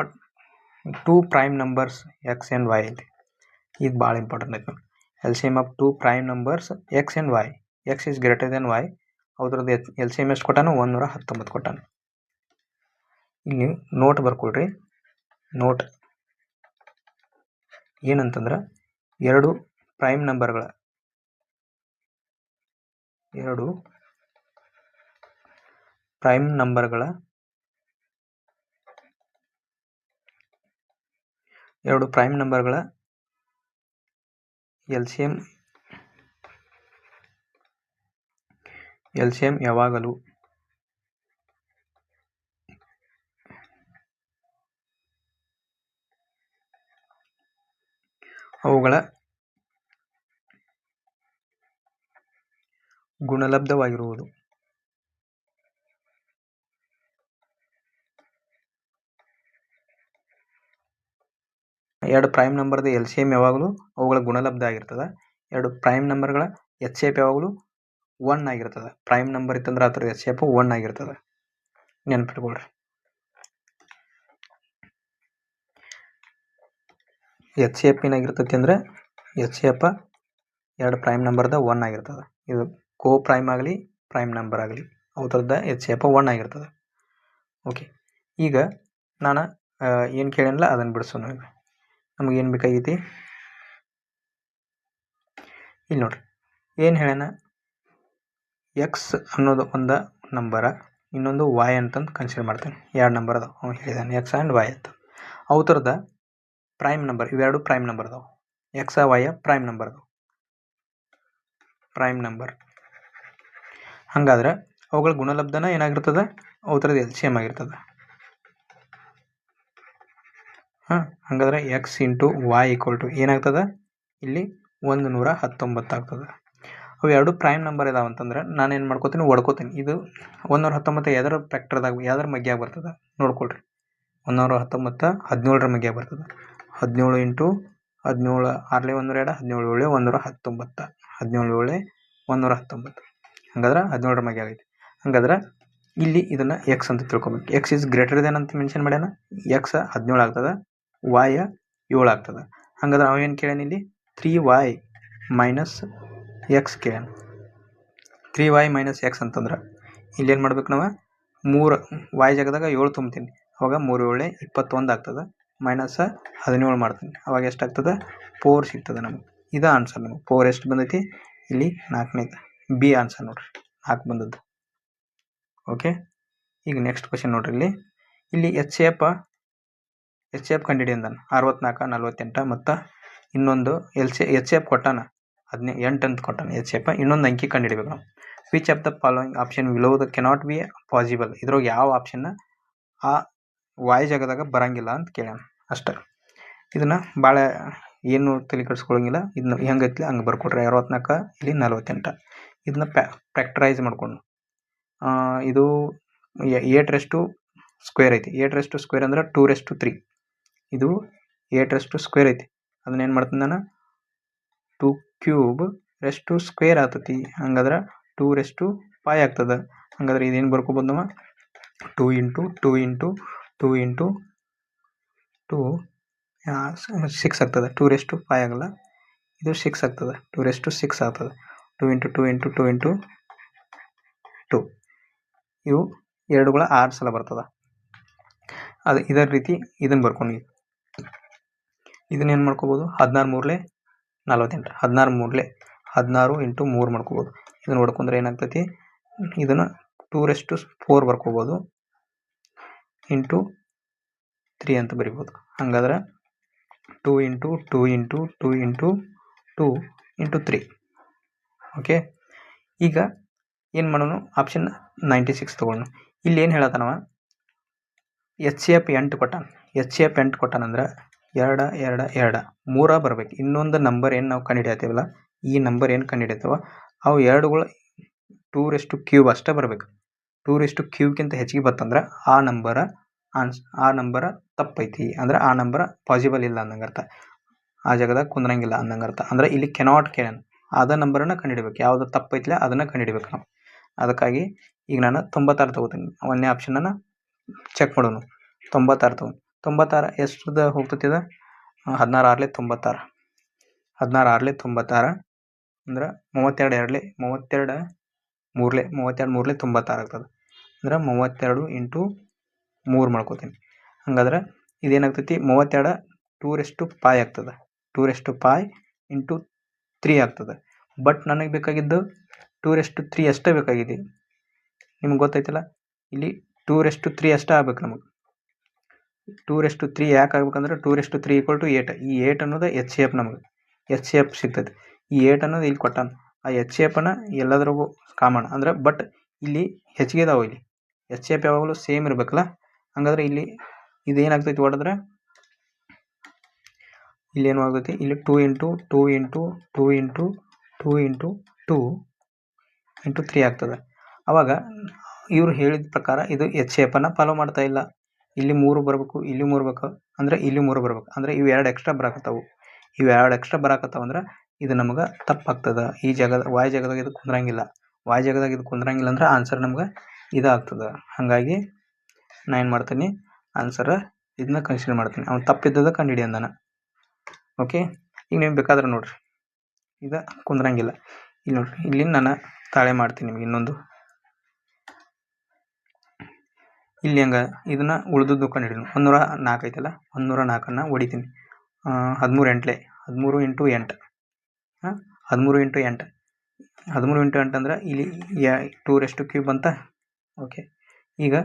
2 prime numbers X and Y ಐತಿ. ಇದು ಭಾಳ ಇಂಪಾರ್ಟೆಂಟ್ ಐತೆ ನೋಡಿ. L C M of 2 prime numbers X and Y, X is greater than Y. ಅದ್ರದ್ದು ಎಲ್ ಸಿ ಎಮ್ ಎಷ್ಟು ಕೊಟ್ಟಾನು? 119 ಕೊಟ್ಟಾನು. ಇಲ್ಲಿ ನೋಟ್ ಬರ್ಕೊಳ್ರಿ. ನೋಟ್ ಏನಂತಂದ್ರೆ, 2 ಪ್ರೈಮ್ ನಂಬರ್ಗಳ 2 ಪ್ರೈಮ್ ನಂಬರ್ಗಳ ಎಲ್ ಸಿ ಎಮ್ ಯಾವಾಗಲೂ ಅವುಗಳ ಗುಣಲಬ್ಧವಾಗಿರುವುದು. ಎರಡು ಪ್ರೈಮ್ ನಂಬರ್ದ ಎಲ್ ಸಿ ಎಮ್ ಯಾವಾಗಲೂ ಅವುಗಳ ಗುಣಲಬ್ಧ ಆಗಿರ್ತದೆ. 2 ಪ್ರೈಮ್ ನಂಬರ್ಗಳ ಎಚ್ ಸಿ ಎಫ್ ಯಾವಾಗಲೂ 1 ಆಗಿರ್ತದೆ. ಪ್ರೈಮ್ ನಂಬರ್ ಇತ್ತಂದ್ರೆ ಆ ಥರ ಎಚ್ ಸಿ ಎಫ್ 1 ಆಗಿರ್ತದೆ. ನೆನ್ಪಿಟ್ಕೊಳ್ರಿ. ಎಚ್ ಸಿ ಎಫ್ ಏನಾಗಿರ್ತೈತಿ ಅಂದರೆ, ಎಚ್ ಸಿ ಎಫ್ 2 ಪ್ರೈಮ್ ನಂಬರ್ದ 1 ಆಗಿರ್ತದೆ. ಇದು ಕೋ ಪ್ರೈಮ್ ಆಗಲಿ ಪ್ರೈಮ್ ನಂಬರ್ ಆಗಲಿ ಅವ್ರದ್ದು ಎಚ್ ಸಿ ಎಫ್ 1 ಆಗಿರ್ತದೆ. ಓಕೆ. ಈಗ ನಾನು ಏನು ಕೇಳಿಲ್ಲ ಅದನ್ನು ಬಿಡಿಸೋಣ. ನಮಗೇನು ಬೇಕಾಗೈತಿ? ಇಲ್ಲಿ ನೋಡ್ರಿ, ಏನು ಹೇಳ್ಯಾನ? ಎಕ್ಸ್ ಅನ್ನೋದು ಒಂದು ನಂಬರ, ಇನ್ನೊಂದು ವೈ ಅಂತಂದು ಕನ್ಸಿಡರ್ ಮಾಡ್ತೇನೆ. 2 ನಂಬರ್ ಅದಾವೆ, ಅವ್ನು ಹೇಳಿದಾನೆ ಎಕ್ಸ್ ಆ್ಯಂಡ್ ವೈ ಅಂತ. ಅವು ಥರದ ಪ್ರೈಮ್ ನಂಬರ್, ಇವೆರಡು ಪ್ರೈಮ್ ನಂಬರ್ ಅದಾವೆ. ಎಕ್ಸ್ ವೈ ಪ್ರೈಮ್ ನಂಬರ್ ಅದಾವೆ, ಪ್ರೈಮ್ ನಂಬರ್. ಹಾಗಾದ್ರೆ ಅವುಗಳ ಗುಣಲಬ್ಧನ ಏನಾಗಿರ್ತದೆ? ಅವು ಥರದ್ದು ಎಲ್ ಸಿ ಎಮ್ ಆಗಿರ್ತದೆ. ಹಾಗಾದ್ರೆ X into Y equal to ಏನಾಗ್ತದೆ? ಇಲ್ಲಿ 119 ಆಗ್ತದೆ. ಅವು 2 ಪ್ರೈಮ್ ನಂಬರ್ ಇದಾವೆ ಅಂತಂದ್ರೆ ನಾನೇನು ಮಾಡ್ಕೋತೀನಿ? ಹೊಡ್ಕೋತೀನಿ. ಇದು 119 ಎದರ ಫ್ಯಾಕ್ಟರ್ದಾಗ ಯಾವ್ದ್ರ ಮಗ್ಯಾಗ ಬರ್ತದೆ ನೋಡ್ಕೊಳ್ರಿ. 119 17ರ ಮಗ್ಯಾಗ ಬರ್ತದೆ. 17 ಇಂಟು 17 6 1 2 17 119, 17 119. ಹಂಗಾದ್ರೆ 17ರ ಮಗ್ಯಾಗ ಆಗೈತಿ. ಹಂಗಾದ್ರೆ ಇಲ್ಲಿ ಇದನ್ನು ಎಕ್ಸ್ ಅಂತ ತಿಳ್ಕೊಬೇಕು. ಎಕ್ಸ್ ಇಸ್ ಗ್ರೇಟರ್ ದೆನ್ ಅಂತ ಮೆನ್ಷನ್ ಮಾಡ್ಯಾನ. ಎಕ್ಸ್ 17 ಆಗ್ತದೆ, ವೈ 7 ಆಗ್ತದೆ. ಹಂಗಾದ್ರೆ ಅವೇನು ಕೇಳ್ಯಾನ ಇಲ್ಲಿ? 3y ಮೈನಸ್ ಎಕ್ಸ್ ಕೇಳ್ಯಾನ. 3y ಮೈನಸ್ ಎಕ್ಸ್ ಅಂತಂದ್ರೆ ಇಲ್ಲೇನು ಮಾಡ್ಬೇಕು ನಾವು? 3 y ಜಾಗದಾಗ 7 ತುಂಬ್ತೀನಿ. ಅವಾಗ 3 7 21 ಆಗ್ತದೆ. ಮೈನಸ್ 17 ಮಾಡ್ತೀನಿ. ಅವಾಗ ಎಷ್ಟಾಗ್ತದೆ? 4 ಸಿಗ್ತದೆ ನಮಗೆ. ಇದು ಆನ್ಸರ್. ನಮಗೆ 4 ಎಷ್ಟು ಬಂದೈತಿ? ಇಲ್ಲಿ 4ನೇದು ಬಿ ಆನ್ಸರ್ ನೋಡ್ರಿ, 4 ಬಂದದ್ದು. ಓಕೆ. ಈಗ ನೆಕ್ಸ್ಟ್ ಕ್ವಶನ್ ನೋಡ್ರಿ. ಇಲ್ಲಿ ಎಚ್ ಸಿ ಎಫ್ ಕಂಡಿಡಿ ಅಂದಾನ 64 48 ಮತ್ತು ಇನ್ನೊಂದು ಎಚ್ ಸಿ ಎಫ್ ಕೊಟ್ಟಾನ 8 ಅಂತ ಕೊಟ್ಟಾನ ಎಚ್ ಸಿ ಎಫ್. ಇನ್ನೊಂದು ಅಂಕಿ ಕಂಡುಹಿಡಿಬೇಕು ನಾವು. Which of the following option willow the cannot be possible? ಇದ್ರಾಗ ಯಾವ ಆಪ್ಷನ್ನ ಆ ವಾಯ್ ಜಾಗದಾಗ ಬರಂಗಿಲ್ಲ ಅಂತ ಕೇಳ್ಯಾನ ಅಷ್ಟೆ. ಇದನ್ನು ಭಾಳ ಏನು ತಲೆ ಕೆಡಿಸ್ಕೊಳ್ಳೋಂಗಿಲ್ಲ. ಇದನ್ನ ಹೆಂಗೈತಿ ಹಂಗೆ ಬರ್ಕೊಡ್ರಿ. 64 ಇಲ್ಲಿ 48 ಇದನ್ನ ಫ್ಯಾಕ್ಟರೈಸ್ ಮಾಡ್ಕೊಂಡು ಇದು 8 ಸ್ಕ್ವೇರ್ ಐತಿ. 8 ಸ್ಕ್ವೇರ್ ಅಂದ್ರೆ 2/3. ಇದು 8 ಐತಿ. ಅದನ್ನ ಏನು ಮಾಡ್ತೀನಿ ನಾನು 2 ಕ್ಯೂಬ್ ಸ್ಕ್ವೇರ್ ಆಗ್ತತಿ. ಹಂಗಾದ್ರೆ 2/5 ಆಗ್ತದೆ. ಹಂಗಾದ್ರೆ ಇದೇನು ಬರ್ಕೋಬೋದು ನಾವು 2 ಇಂಟು 2 ಇಂಟು 2 ಇಂಟು 2 6 ಆಗ್ತದೆ. 2/5 ಆಗಲ್ಲ, ಇದು 6 ಆಗ್ತದೆ. 2/6 ಆಗ್ತದೆ. 2 ಇಂಟು 2 ಇಂಟು 2 ಇಂಟು 2 ಇವು 2 6 ಸಲ ಬರ್ತದೆ. ಅದು ಇದೇ ರೀತಿ ಇದನ್ನು ಬರ್ಕೊಂಡು ಇದನ್ನೇನು ಮಾಡ್ಕೋಬೋದು 16 3 48 16 ಇಂಟು 3 ಮಾಡ್ಕೋಬೋದು. ಇದನ್ನು ಹೊಡ್ಕೊಂಡ್ರೆ ಏನಾಗ್ತೈತಿ ಇದನ್ನು 2/4 ಬರ್ಕೋಬೋದು ಇಂಟು 3 ಅಂತ ಬರಿಬೋದು. ಹಂಗಾದ್ರೆ 2 into 2 into 2 into 2 into 3. Okay, ಈಗ ಏನು ಮಾಡೋಣ ಆಪ್ಷನ್ 96 ತೊಗೊಳ್ಳೋಣ. ಇಲ್ಲಿ ಏನು ಹೇಳತ್ತಾನವ HCF 8 ಕೊಟ್ಟಾನ. HCF 8 ಕೊಟ್ಟಾನಂದ್ರೆ 2 2 2 3 ಬರ್ಬೇಕು. ಇನ್ನೊಂದು ನಂಬರ್ ಏನು ನಾವು ಕಂಡುಹಿಡಿಯತ್ತೀವಲ್ಲ, ಈ ನಂಬರ್ ಏನು ಕಂಡುಹಿಡಿಯತ್ತವ ಅವು 2ಗಳು 2³ ಅಷ್ಟೇ ಬರಬೇಕು. 2³ ಹೆಚ್ಚಿಗೆ ಬರ್ತಂದ್ರೆ ಆ ನಂಬರ ತಪ್ಪೈತಿ, ಅಂದ್ರೆ ಆ ನಂಬರ್ ಪಾಸಿಬಲ್ ಇಲ್ಲ ಅನ್ನಂಗೆ ಅರ್ಥ. ಆ ಜಾಗದಾಗ ಕುಂದ್ರಂಗಿಲ್ಲ ಅನ್ನಂಗೆ ಅರ್ಥ. ಅಂದ್ರೆ ಇಲ್ಲಿ ಕೆನಾಟ್ ಅದ ನಂಬರನ್ನು ಕಂಡುಹಿಡಿಬೇಕು. ಯಾವುದು ತಪ್ಪೈತಿಲ್ಲ ಅದನ್ನು ಕಂಡುಹಿಡಿಬೇಕು ನಾವು. ಅದಕ್ಕಾಗಿ ಈಗ ನಾನು 96 ತೊಗೋತೀನಿ. ಒಂದನೇ ಆಪ್ಷನನ್ನು ಚೆಕ್ ಮಾಡೋಣ. 96 ತೊಗೊಂಡು 96 ಎಷ್ಟದ ಹೋಗ್ತೈತಿ ಅದು 16 6 96. 16 6 96 ಅಂದ್ರೆ 32 32 3 32 3 96 ಆಗ್ತದೆ. ಅಂದ್ರೆ 32 ಇಂಟು 3 ಮಾಡ್ಕೋತೀನಿ. ಹಂಗಾದ್ರೆ ಇದೇನಾಗ್ತೈತಿ 32 2/5 ಆಗ್ತದೆ. 2/5 ಇಂಟು 3 ಆಗ್ತದೆ. ಬಟ್ ನನಗೆ ಬೇಕಾಗಿದ್ದು 2/3 ಅಷ್ಟೇ ಬೇಕಾಗಿದೆ. ನಿಮ್ಗೆ ಗೊತ್ತೈತಿಲ್ಲ, ಇಲ್ಲಿ 2/3 ಅಷ್ಟೇ ಆಗ್ಬೇಕು ನಮಗೆ. 2/3 ಯಾಕೆ ಆಗ್ಬೇಕಂದ್ರೆ 2/3 = 8. ಈ 8 ಅನ್ನೋದು HCF ನಮಗೆ HCF ಸಿಗ್ತೈತಿ. ಈ 8 ಅನ್ನೋದು ಇಲ್ಲಿ ಕೊಟ್ಟಾನ. ಆ HCF ಅನ್ನ ಎಲ್ಲದ್ರಾಗೂ ಕಾಮನ್ ಅಂದ್ರೆ, ಬಟ್ ಇಲ್ಲಿ ಹೆಚ್ಚಿಗೆ ಇದಾವೆ. ಇಲ್ಲಿ HCF ಯಾವಾಗಲೂ ಸೇಮ್ ಇರಬೇಕಲ್ಲ. ಹಂಗಾದ್ರೆ ಇಲ್ಲಿ ಇದೇನಾಗ್ತೈತಿ ಹೊಡೆದ್ರೆ ಇಲ್ಲಿ ಏನು ಆಗ್ತೈತಿ, ಇಲ್ಲಿ 2 into 2 into 2 into 2 into 2 into 3 ಆಗ್ತದೆ. ಅವಾಗ ಇವ್ರು ಹೇಳಿದ ಪ್ರಕಾರ ಇದು HCF ಅನ್ನ ಫಾಲೋ ಮಾಡ್ತಾ ಇಲ್ಲ. ಇಲ್ಲಿ 3 ಬರಬೇಕು, ಇಲ್ಲಿ 3 ಬೇಕು, ಅಂದ್ರೆ ಇಲ್ಲಿ 3 ಬರ್ಬೇಕು. ಅಂದ್ರೆ ಇವು 2 ಎಕ್ಸ್ಟ್ರಾ ಬರಾಕತ್ತಾವು. ಇವು 2 ಎಕ್ಸ್ಟ್ರಾ ಬರಾಕತ್ತಾವ ಅಂದ್ರೆ ಇದು ನಮಗೆ ತಪ್ಪಾಗ್ತದೆ. ಈ ಜಾಗದ ವಾಯ್ ಜಾಗದಾಗ ಇದು ಕುಂದ್ರಂಗಿಲ್ಲ. ವಾಯ್ ಜಾಗದಾಗ ಇದು ಕುಂದ್ರಂಗಿಲ್ಲ ಅಂದ್ರೆ ಆನ್ಸರ್ ನಮ್ಗೆ ಇದಾಗ್ತದೆ. ಹಾಗಾಗಿ ನಾನು ಏನು ಮಾಡ್ತೀನಿ, ಆನ್ಸರ್ ಇದನ್ನ ಕನ್ಸಿಡರ್ ಮಾಡ್ತೀನಿ. ಅವ್ನು ತಪ್ಪಿದ್ದದ ಕಂಡುಹಿಡಿ ಅಂದಾನ. ಓಕೆ, ಈಗ ನೀವು ಬೇಕಾದ್ರೆ ನೋಡ್ರಿ ಇದು ಕುಂದ್ರಂಗಿಲ್ಲ. ಇಲ್ಲಿ ನೋಡ್ರಿ, ಇಲ್ಲಿ ನಾನು ತಾಳೆ ಮಾಡ್ತೀನಿ ನಿಮ್ಗೆ ಇನ್ನೊಂದು. ಇಲ್ಲಿ ಹಂಗೆ ಇದನ್ನ ಉಳಿದದ್ದು ಕಂಡುಹಿಡಿದು 104 ಐತಲ್ಲ, 104 ಹೊಡಿತೀನಿ. 13 8 13 ಇಂಟು 8 13 ಇಂಟು 8 13 ಇಂಟು 8 ಅಂದ್ರೆ ಇಲ್ಲಿ 2³ ಅಂತ. ಓಕೆ, ಈಗ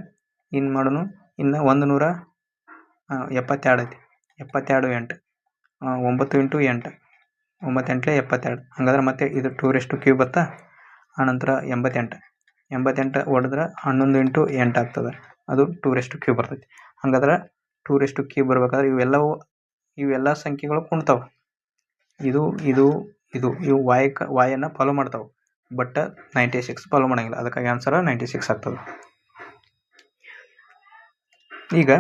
ಏನು ಮಾಡೋಣ, ಇನ್ನು 172 ಐತಿ. 72 8 9 ಇಂಟು 8 9 8 72. ಹಂಗಾದ್ರೆ ಮತ್ತೆ ಇದು 2³ ಬತ್ತಾ. ಆನಂತರ 88 88 ಹೊಡೆದ್ರೆ 11 ಇಂಟು 8 ಆಗ್ತದೆ. ಅದು 2³ ಬರ್ತೈತಿ. ಹಂಗಾದ್ರೆ 2³ ಬರ್ಬೇಕಾದ್ರೆ ಇವೆಲ್ಲ ಸಂಖ್ಯೆಗಳು ಕುಣ್ತಾವೆ. ಇದು ಇದು ಇದು ಇವು ವಾಯನ್ನ ಫಾಲೋ ಮಾಡ್ತಾವೆ. ಬಟ್ 96 ಫಾಲೋ ಮಾಡೋಂಗಿಲ್ಲ. ಅದಕ್ಕಾಗಿ ಆನ್ಸರ್ 96 ಆಗ್ತದೆ. ಈಗ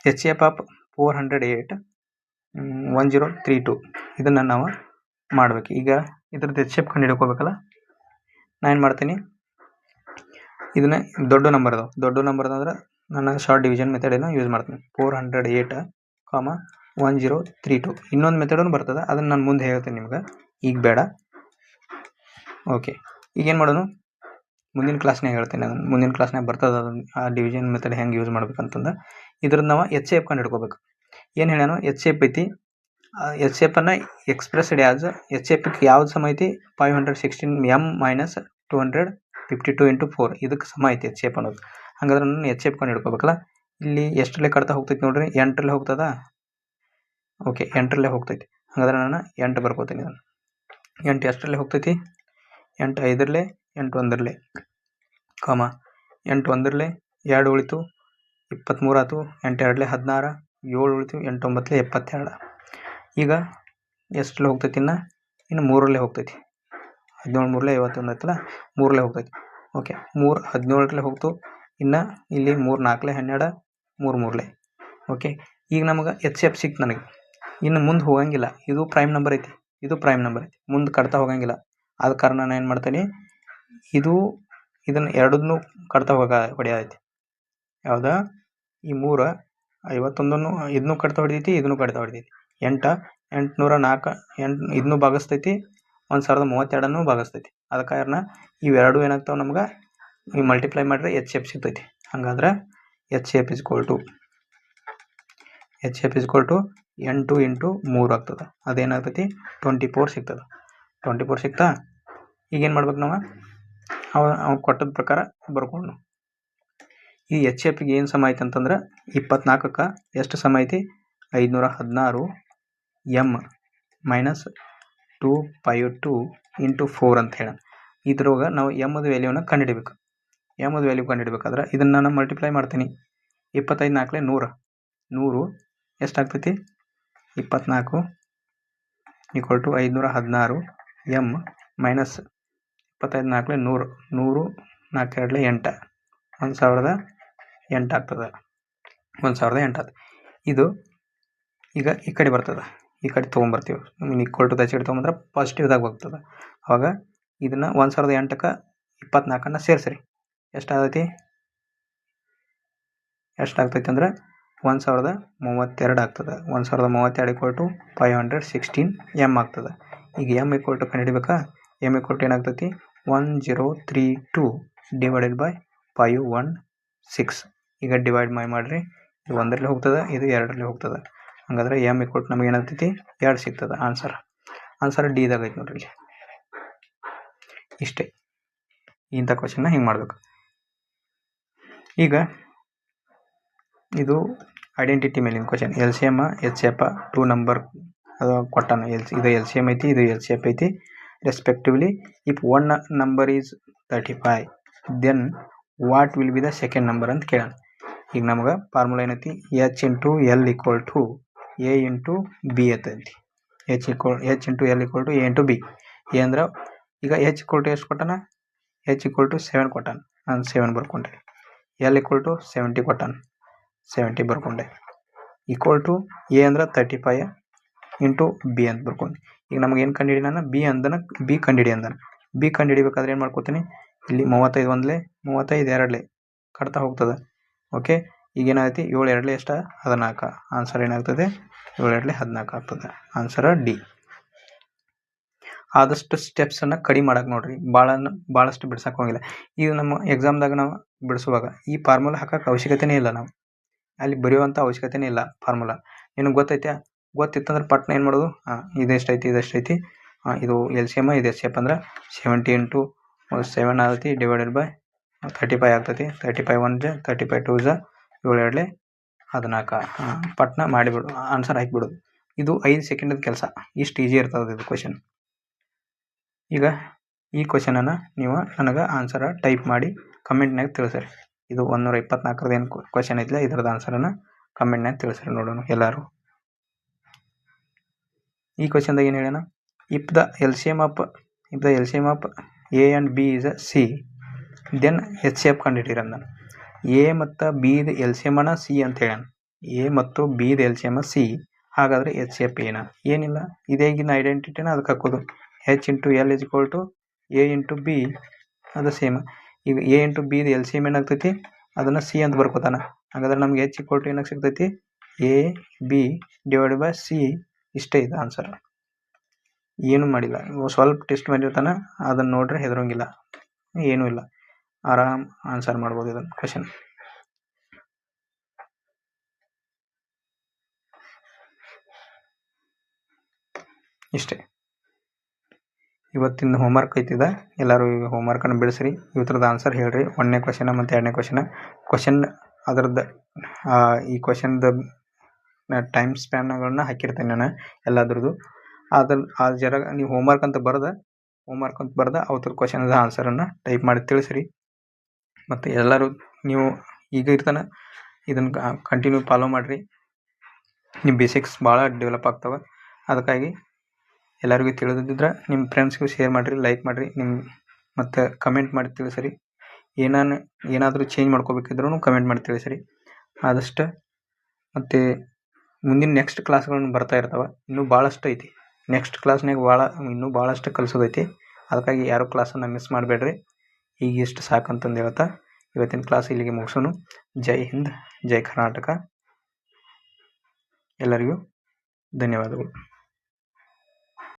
HCF ಆಫ್ 408 1032 ಇದನ್ನು ನಾವು ಮಾಡ್ಬೇಕು. ಈಗ ಇದ್ರದ್ದು HCF ಕಂಡು ಹಿಡ್ಕೋಬೇಕಲ್ಲ. ನಾನು ಏನು ಮಾಡ್ತೀನಿ, ಇದನ್ನ ದೊಡ್ಡ ನಂಬರ್ ಅದಾವೆ. ದೊಡ್ಡ ನಂಬರ್ ಅಂದ್ರೆ ನಾನು ಶಾರ್ಟ್ ಡಿವಿಷನ್ ಮೆಥಡನ್ನು ಯೂಸ್ ಮಾಡ್ತೀನಿ. 408, 1032 ಇನ್ನೊಂದು ಮೆಥಡನ್ನು ಬರ್ತದೆ. ಅದನ್ನು ನಾನು ಮುಂದೆ ಹೇಳ್ತೀನಿ ನಿಮ್ಗೆ, ಈಗ ಬೇಡ. ಓಕೆ, ಈಗೇನು ಮಾಡೋಣ, ಮುಂದಿನ ಕ್ಲಾಸ್ನಾಗ ಹೇಳ್ತೀನಿ. ನಾನು ಮುಂದಿನ ಕ್ಲಾಸ್ನಾಗ ಬರ್ತದೆ ಅದನ್ನು, ಆ ಡಿವಿಷನ್ ಮೆಥಡ್ ಹೆಂಗೆ ಯೂಸ್ ಮಾಡ್ಬೇಕಂತಂದು. ಇದ್ರದ್ದು ನಾವು HCF ಕಂಡು ಹಿಡ್ಕೋಬೇಕು. ಏನು ಹೇಳೋಣ, HCF ಐತಿ. HCF ಅನ್ನು ಎಕ್ಸ್ಪ್ರೆಸ್ಡ್ ಆ್ಯಸ್ HCF ಯಾವ್ದು ಸಮ ಐತಿ 516 m ಮೈನಸ್ 252 ಇಂಟು 4 ಇದಕ್ಕೆ ಸಮ ಐತಿ HCF ಅನ್ನೋದು. ಹಾಗಾದ್ರೆ ನಾನು HCF ಕಂಡು ಹಿಡ್ಕೋಬೇಕಲ್ಲ. ಇಲ್ಲಿ ಎಷ್ಟರಲ್ಲೇ ಕಟ್ತಾ ಹೋಗ್ತೈತಿ ನೋಡ್ರಿ, 8ರಲ್ಲೇ ಹೋಗ್ತದ. ಓಕೆ, 8ರಲ್ಲೇ ಹೋಗ್ತೈತಿ. ಹಾಗಾದ್ರೆ ನಾನು 8 ಬರ್ಕೋತೀನಿ. ನಾನು 8 ಎಷ್ಟರಲ್ಲೇ ಹೋಗ್ತೈತಿ, 8 5ರಲ್ಲೇ, 8 1ರಲ್ಲೇ, 8 1ರಲ್ಲೇ 2 ಉಳಿತು 23 ಆಯ್ತು, 8 2ರಲ್ಲೇ 16, 7 ಉಳಿತು, 8 9ರಲ್ಲೇ 72. ಈಗ ಎಷ್ಟರಲ್ಲಿ ಹೋಗ್ತೈತಿ ಇನ್ನು 3ರಲ್ಲಿ ಹೋಗ್ತೈತಿ. 17 3 51 ಐತಲ್ಲ, 3ರಲ್ಲಿ ಹೋಗ್ತೈತಿ. ಓಕೆ, 3 17ರಲ್ಲಿ ಹೋಗ್ತು. ಇನ್ನು ಇಲ್ಲಿ 3 4 12, 3 3. ಓಕೆ, ಈಗ ನಮಗೆ ಎಚ್ ಸಿ ಎಫ್ ಸಿಕ್ತು ನನಗೆ. ಇನ್ನು ಮುಂದೆ ಹೋಗಂಗಿಲ್ಲ, ಇದು ಪ್ರೈಮ್ ನಂಬರ್ ಐತಿ, ಇದು ಪ್ರೈಮ್ ನಂಬರ್ ಐತಿ, ಮುಂದೆ ಕಟ್ತಾ ಹೋಗಂಗಿಲ್ಲ. ಆದ ಕಾರಣ ನಾನು ಏನು ಮಾಡ್ತೀನಿ, ಇದನ್ನು ಎರಡನ್ನೂ ಕಟ್ತಾ ಹೊಡೆಯೈತಿ. ಯಾವುದಾ ಈ 3 51 ಇದನ್ನು ಕಟ್ತಾ ಹೊಡಿತೈತಿ, ಇದನ್ನು ಕಟ್ತಾ ಹೊಡಿತೈತಿ. 8 804 ಇದನ್ನು ಭಾಗಿಸ್ತೈತಿ, 1032 ಭಾಗಿಸ್ತೈತಿ. ಆದ ಕಾರಣ ಇವೆರಡು ಏನಾಗ್ತಾವೆ ನಮ್ಗೆ, ಈ ಮಲ್ಟಿಪ್ಲೈ ಮಾಡಿದ್ರೆ ಎಚ್ ಸಿ ಎಫ್ ಸಿಗ್ತೈತಿ. ಹಂಗಾದ್ರೆ H C F is equal to 8 into 3 ಆಗ್ತದೆ. ಅದೇನಾಗ್ತೈತಿ 24 ಸಿಗ್ತದೆ. 24 ಸಿಗ್ತಾ. ಈಗೇನು ಮಾಡ್ಬೇಕು ನಾವು, ಅವ ಕೊಟ್ಟದ ಪ್ರಕಾರ ಬರ್ಕೊಂಡು ಈ ಎಚ್ ಸಿ ಎಫ್ಗೆ ಏನು ಸಮ ಐತೆ ಅಂತಂದ್ರೆ 24ಕ್ಕೆ ಎಷ್ಟು ಸಮ ಐತಿ, 516 ಎಮ್ ಮೈನಸ್ 252 ಇಂಟು 4 ಅಂತ ಹೇಳ. ಇದ್ರೊಳಗೆ ನಾವು ಎಮ್ಮದ ವ್ಯಾಲ್ಯೂನ ಕಂಡುಹಿಡಬೇಕು. ಎಮ್ಮದ ವ್ಯಾಲ್ಯೂ ಕಂಡುಹಿಡ್ಬೇಕಾದ್ರೆ ಇದನ್ನು ನಾನು ಮಲ್ಟಿಪ್ಲೈ ಮಾಡ್ತೀನಿ. 25 4 100 ಎಷ್ಟಾಗ್ತೈತಿ, 24 ಈಕ್ವಲ್ ಟು 516 ಎಮ್ ಮೈನಸ್ 25 4 100 100 4 2 8 1008 ಆಗ್ತದೆ. 1008 ಆಗ್ತದೆ. ಇದು ಈಗ ಈ ಕಡೆ ಬರ್ತದೆ, ಈ ಕಡೆ ತೊಗೊಂಬರ್ತೀವಿ. ಈಕ್ವಲ್ ಟು ದಚ್ ಕಡೆ ತೊಗೊಂಬಂದ್ರೆ ಪಾಸಿಟಿವ್ದಾಗ ಹೋಗ್ತದೆ. ಅವಾಗ ಇದನ್ನು 1008ಕ್ಕೆ 24 ಸೇರಿಸ್ರಿ. ಎಷ್ಟಾಗ್ತೈತೆ ಅಂದ್ರೆ 1032 ಆಗ್ತದೆ. 1032 ಈಕ್ವಲ್ ಟು 516 ಎಮ್ ಆಗ್ತದೆ. ಈಗ ಎಮ್ ಈಕ್ವಲ್ ಟು ಕಂಡುಹಿಡಿಬೇಕಾ, ಎಮ್ ಈಕ್ವಲ್ ಟು ಏನಾಗ್ತೈತಿ 1032 ಡಿವೈಡೆಡ್ ಬೈ 516. ಈಗ ಡಿವೈಡ್ ಮಾಡಿರಿ, ಇದು 1ರಲ್ಲಿ ಹೋಗ್ತದೆ, ಇದು 2ರಲ್ಲಿ ಹೋಗ್ತದೆ. ಹಾಗಾದ್ರೆ ಎಮ್ ಈಕ್ವಲ್ ಟು ನಮಗೆ ಏನಾಗ್ತೈತಿ 2 ಸಿಗ್ತದೆ. ಆನ್ಸರ್ ಡಿದಾಗ ಐತೆ ನೋಡ್ರಿ. ಇಷ್ಟೇ, ಇಂಥ ಕ್ವಶನ್ನ ಹಿಂಗೆ ಮಾಡ್ಬೇಕು. ಈಗ ಇದು ಐಡೆಂಟಿಟಿ ಮೇಲಿನ question. L C M H C F 2 number ಅದು ಕೊಟ್ಟಾನ. ಇದು ಎಲ್ ಸಿ ಎಮ್ ಐತಿ, ಇದು ಎಲ್ ಸಿ ಎಫ್ ಐತಿ respectively. If one number is 35 then what will be the second number ಅಂತ ಕೇಳೋಣ. ಈಗ ನಮ್ಗೆ ಫಾರ್ಮುಲಾ ಏನೈತಿ, H into L equal to A into B ಐತಿ. H into L equal to A into B. A ಅಂದ್ರೆ ಈಗ H equal to ಎಷ್ಟು ಕೊಟ್ಟಾನ, ಎಚ್ ಈಕ್ವಲ್ ಟು 7 ಕೊಟ್ಟಾನ, ನಾನು 7 ಬರ್ಕೊಂಡೆ. ಎಲ್ ಈಕ್ವಲ್ ಟು 70 ಕೊಟ್ಟಾನ, 70 ಬರ್ಕೊಂಡೆ. ಈಕ್ವಲ್ ಟು ಎ ಅಂದ್ರೆ 35 ಇಂಟು ಬಿ ಅಂತ ಬರ್ಕೊಂಡು. ಈಗ ನಮ್ಗೆ ಏನು ಕಂಡಿಡಿ, ನಾನು ಬಿ ಕಂಡಿಡಿ ಅಂದಾನ. ಬಿ ಕಂಡಿಡಿಬೇಕಾದ್ರೆ ಏನು ಮಾಡ್ಕೋತೀನಿ, ಇಲ್ಲಿ 35 1 35 2 ಕಟ್ತಾ ಹೋಗ್ತದೆ. ಓಕೆ, ಈಗ ಏನಾಗ್ತೈತಿ 7 2 ಎಷ್ಟು 14. ಆನ್ಸರ್ ಏನಾಗ್ತದೆ 7 2 14 ಆಗ್ತದೆ. Answer D. ಆದಷ್ಟು ಸ್ಟೆಪ್ಸನ್ನು ಕಡಿಮೆ ಮಾಡಕ್ಕೆ ನೋಡ್ರಿ, ಭಾಳಷ್ಟು ಬಿಡ್ಸಕ್ಕೆ ಹೋಗಿಲ್ಲ. ಈಗ ನಮ್ಮ ಎಕ್ಸಾಮ್ದಾಗ ನಾವು ಬಿಡಿಸುವಾಗ ಈ ಫಾರ್ಮುಲಾ ಹಾಕೋಕ್ಕೆ ಅವಶ್ಯಕತೆನೇ ಇಲ್ಲ. ನಾವು ಅಲ್ಲಿ ಬರೆಯುವಂಥ ಅವಶ್ಯಕತೆನೇ ಇಲ್ಲ. ಫಾರ್ಮುಲಾ ನಿನಗೆ ಗೊತ್ತಿತ್ತಂದ್ರೆ ಪಟ್ನ ಏನು ಮಾಡೋದು, ಇದೆಷ್ಟೈತಿ ಇದು ಎಲ್ ಸಿ ಎಮ್, ಇದು ಎಚ್ ಸಿ ಎಫ್ ಅಂದ್ರೆ 70 ಇಂಟು 7 ಆಗ್ತೈತಿ ಡಿವೈಡೆಡ್ ಬೈ 35 ಆಗ್ತೈತಿ. 35 1 35 2 7 2 14. ಪಟ್ನ ಮಾಡಿಬಿಡು, ಆನ್ಸರ್ ಹಾಕಿಬಿಡೋದು. ಇದು 5 ಸೆಕೆಂಡದ ಕೆಲಸ. ಇಷ್ಟು ಈಜಿ ಇರ್ತದೆ ಇದು ಕ್ವಶನ್. ಈಗ ಈ ಕ್ವಶನನ್ನು ನೀವು ನನಗೆ ಆನ್ಸರ ಟೈಪ್ ಮಾಡಿ ಕಮೆಂಟ್ನಾಗ ತಿಳಿಸ್ರಿ. ಇದು 124 ಏನು ಕ್ವಶನ್ ಐತಿಲ್ಲ, ಇದರದ ಆನ್ಸರನ್ನು ಕಮೆಂಟ್ನಾಗ ತಿಳಿಸ್ರಿ ನೋಡೋಣ ಎಲ್ಲರೂ. ಈ ಕ್ವಶನ್ದಾಗ ಏನು ಹೇಳ್ಯಾನ, if the L C M of A and B is C then H C F ಕಂಡುಹಿಡಿಯಿರಿ ಅಂದಾನ. ಎ ಮತ್ತು ಬಿದು ಎಲ್ ಸಿ ಎಮ್ ಅನ್ನ ಸಿ ಅಂತ ಹೇಳ್ಯಾನ. ಎ ಮತ್ತು ಬಿದು ಎಲ್ ಸಿ ಎಮ್ ಸಿ, ಹಾಗಾದರೆ ಎಚ್ ಸಿ ಎಫ್ ಏನಿಲ್ಲ, ಇದೇಗಿನ ಐಡೆಂಟಿಟಿನ ಅದಕ್ಕೆ ಹಾಕೋದು. H into L is equal to A into B, ಅದು ಸೇಮ್. ಈಗ ಎ ಇಂಟು ಬಿದು ಎಲ್ ಸಿ ಎಮ್ ಏನಾಗ್ತೈತಿ, ಅದನ್ನು ಸಿ ಅಂತ ಬರ್ಕೋತಾನ. ಹಾಗಾದ್ರೆ ನಮ್ಗೆ ಎಚ್ ಈಕ್ವಲ್ ಟು ಏನಾಗಿ ಸಿಗ್ತೈತಿ, A B divide by C. ಇಷ್ಟೇ ಇದೆ ಆನ್ಸರ್. ಏನೂ ಮಾಡಿಲ್ಲ, ಸ್ವಲ್ಪ ಟೆಸ್ಟ್ ಮಾಡಿರ್ತಾನೆ, ಅದನ್ನು ನೋಡ್ರೆ ಹೆದರೋಂಗಿಲ್ಲ, ಏನೂ ಇಲ್ಲ, ಆರಾಮ್ ಆನ್ಸರ್ ಮಾಡ್ಬೋದು ಇದನ್ನು ಕ್ವಶನ್. ಇಷ್ಟೇ ಇವತ್ತಿನ ಹೋಮ್ವರ್ಕ್ ಐತಿದೆ. ಎಲ್ಲರೂ ಈಗ ಹೋಮ್ವರ್ಕನ್ನು ಬಿಡಿಸ್ರಿ. ಇವತ್ತರದ ಆನ್ಸರ್ ಹೇಳ್ರಿ. 1ನೇ ಕ್ವಶನ ಮತ್ತು 2ನೇ ಕ್ವಶನ್ ಅದರದ್ದು ಈ ಕ್ವಶನ್ದು ಟೈಮ್ ಸ್ಪ್ಯಾನ್ಗಳನ್ನ ಹಾಕಿರ್ತೇನೆ ನಾನು ಎಲ್ಲದ್ರದ್ದು. ಆ ಜರ ನೀವು ಹೋಮ್ವರ್ಕ್ ಅಂತ ಬರ್ದ ಅವತ್ತರ ಕ್ವಶನ್ದ ಆನ್ಸರನ್ನು ಟೈಪ್ ಮಾಡಿ ತಿಳಿಸ್ರಿ. ಮತ್ತು ಎಲ್ಲರೂ ನೀವು ಈಗ ಇರ್ತಾನೆ ಇದನ್ನು ಕಂಟಿನ್ಯೂ ಫಾಲೋ ಮಾಡಿರಿ. ನಿಮ್ಮ ಬೇಸಿಕ್ಸ್ ಭಾಳ ಡೆವಲಪ್ ಆಗ್ತವೆ. ಅದಕ್ಕಾಗಿ ಎಲ್ಲರಿಗೂ ತಿಳಿದಿದ್ರೆ ನಿಮ್ಮ ಫ್ರೆಂಡ್ಸ್ಗೂ ಶೇರ್ ಮಾಡಿರಿ, ಲೈಕ್ ಮಾಡಿರಿ, ಮತ್ತು ಕಮೆಂಟ್ ಮಾಡಿ ತಿಳಿಸಿರಿ. ಏನಾದರೂ ಚೇಂಜ್ ಮಾಡ್ಕೋಬೇಕಿದ್ರೂ ಕಮೆಂಟ್ ಮಾಡಿ ತಿಳಿಸಿರಿ ಆದಷ್ಟು. ಮತ್ತು ಮುಂದಿನ ನೆಕ್ಸ್ಟ್ ಕ್ಲಾಸ್ಗಳನ್ನು ಬರ್ತಾ ಇರ್ತಾವೆ, ಇನ್ನೂ ಭಾಳಷ್ಟು ಐತಿ. ನೆಕ್ಸ್ಟ್ ಕ್ಲಾಸ್ನಾಗ ಇನ್ನೂ ಭಾಳಷ್ಟು ಕಲಿಸೋದೈತಿ. ಅದಕ್ಕಾಗಿ ಯಾರೂ ಕ್ಲಾಸನ್ನು ಮಿಸ್ ಮಾಡಬೇಡ್ರಿ. ಈಗ ಇಷ್ಟು ಸಾಕಂತಂದು ಹೇಳ್ತಾ ಇವತ್ತಿನ ಕ್ಲಾಸ್ ಇಲ್ಲಿಗೆ ಮುಗಿಸೋಣ. ಜೈ ಹಿಂದ್, ಜೈ ಕರ್ನಾಟಕ. ಎಲ್ಲರಿಗೂ ಧನ್ಯವಾದಗಳು.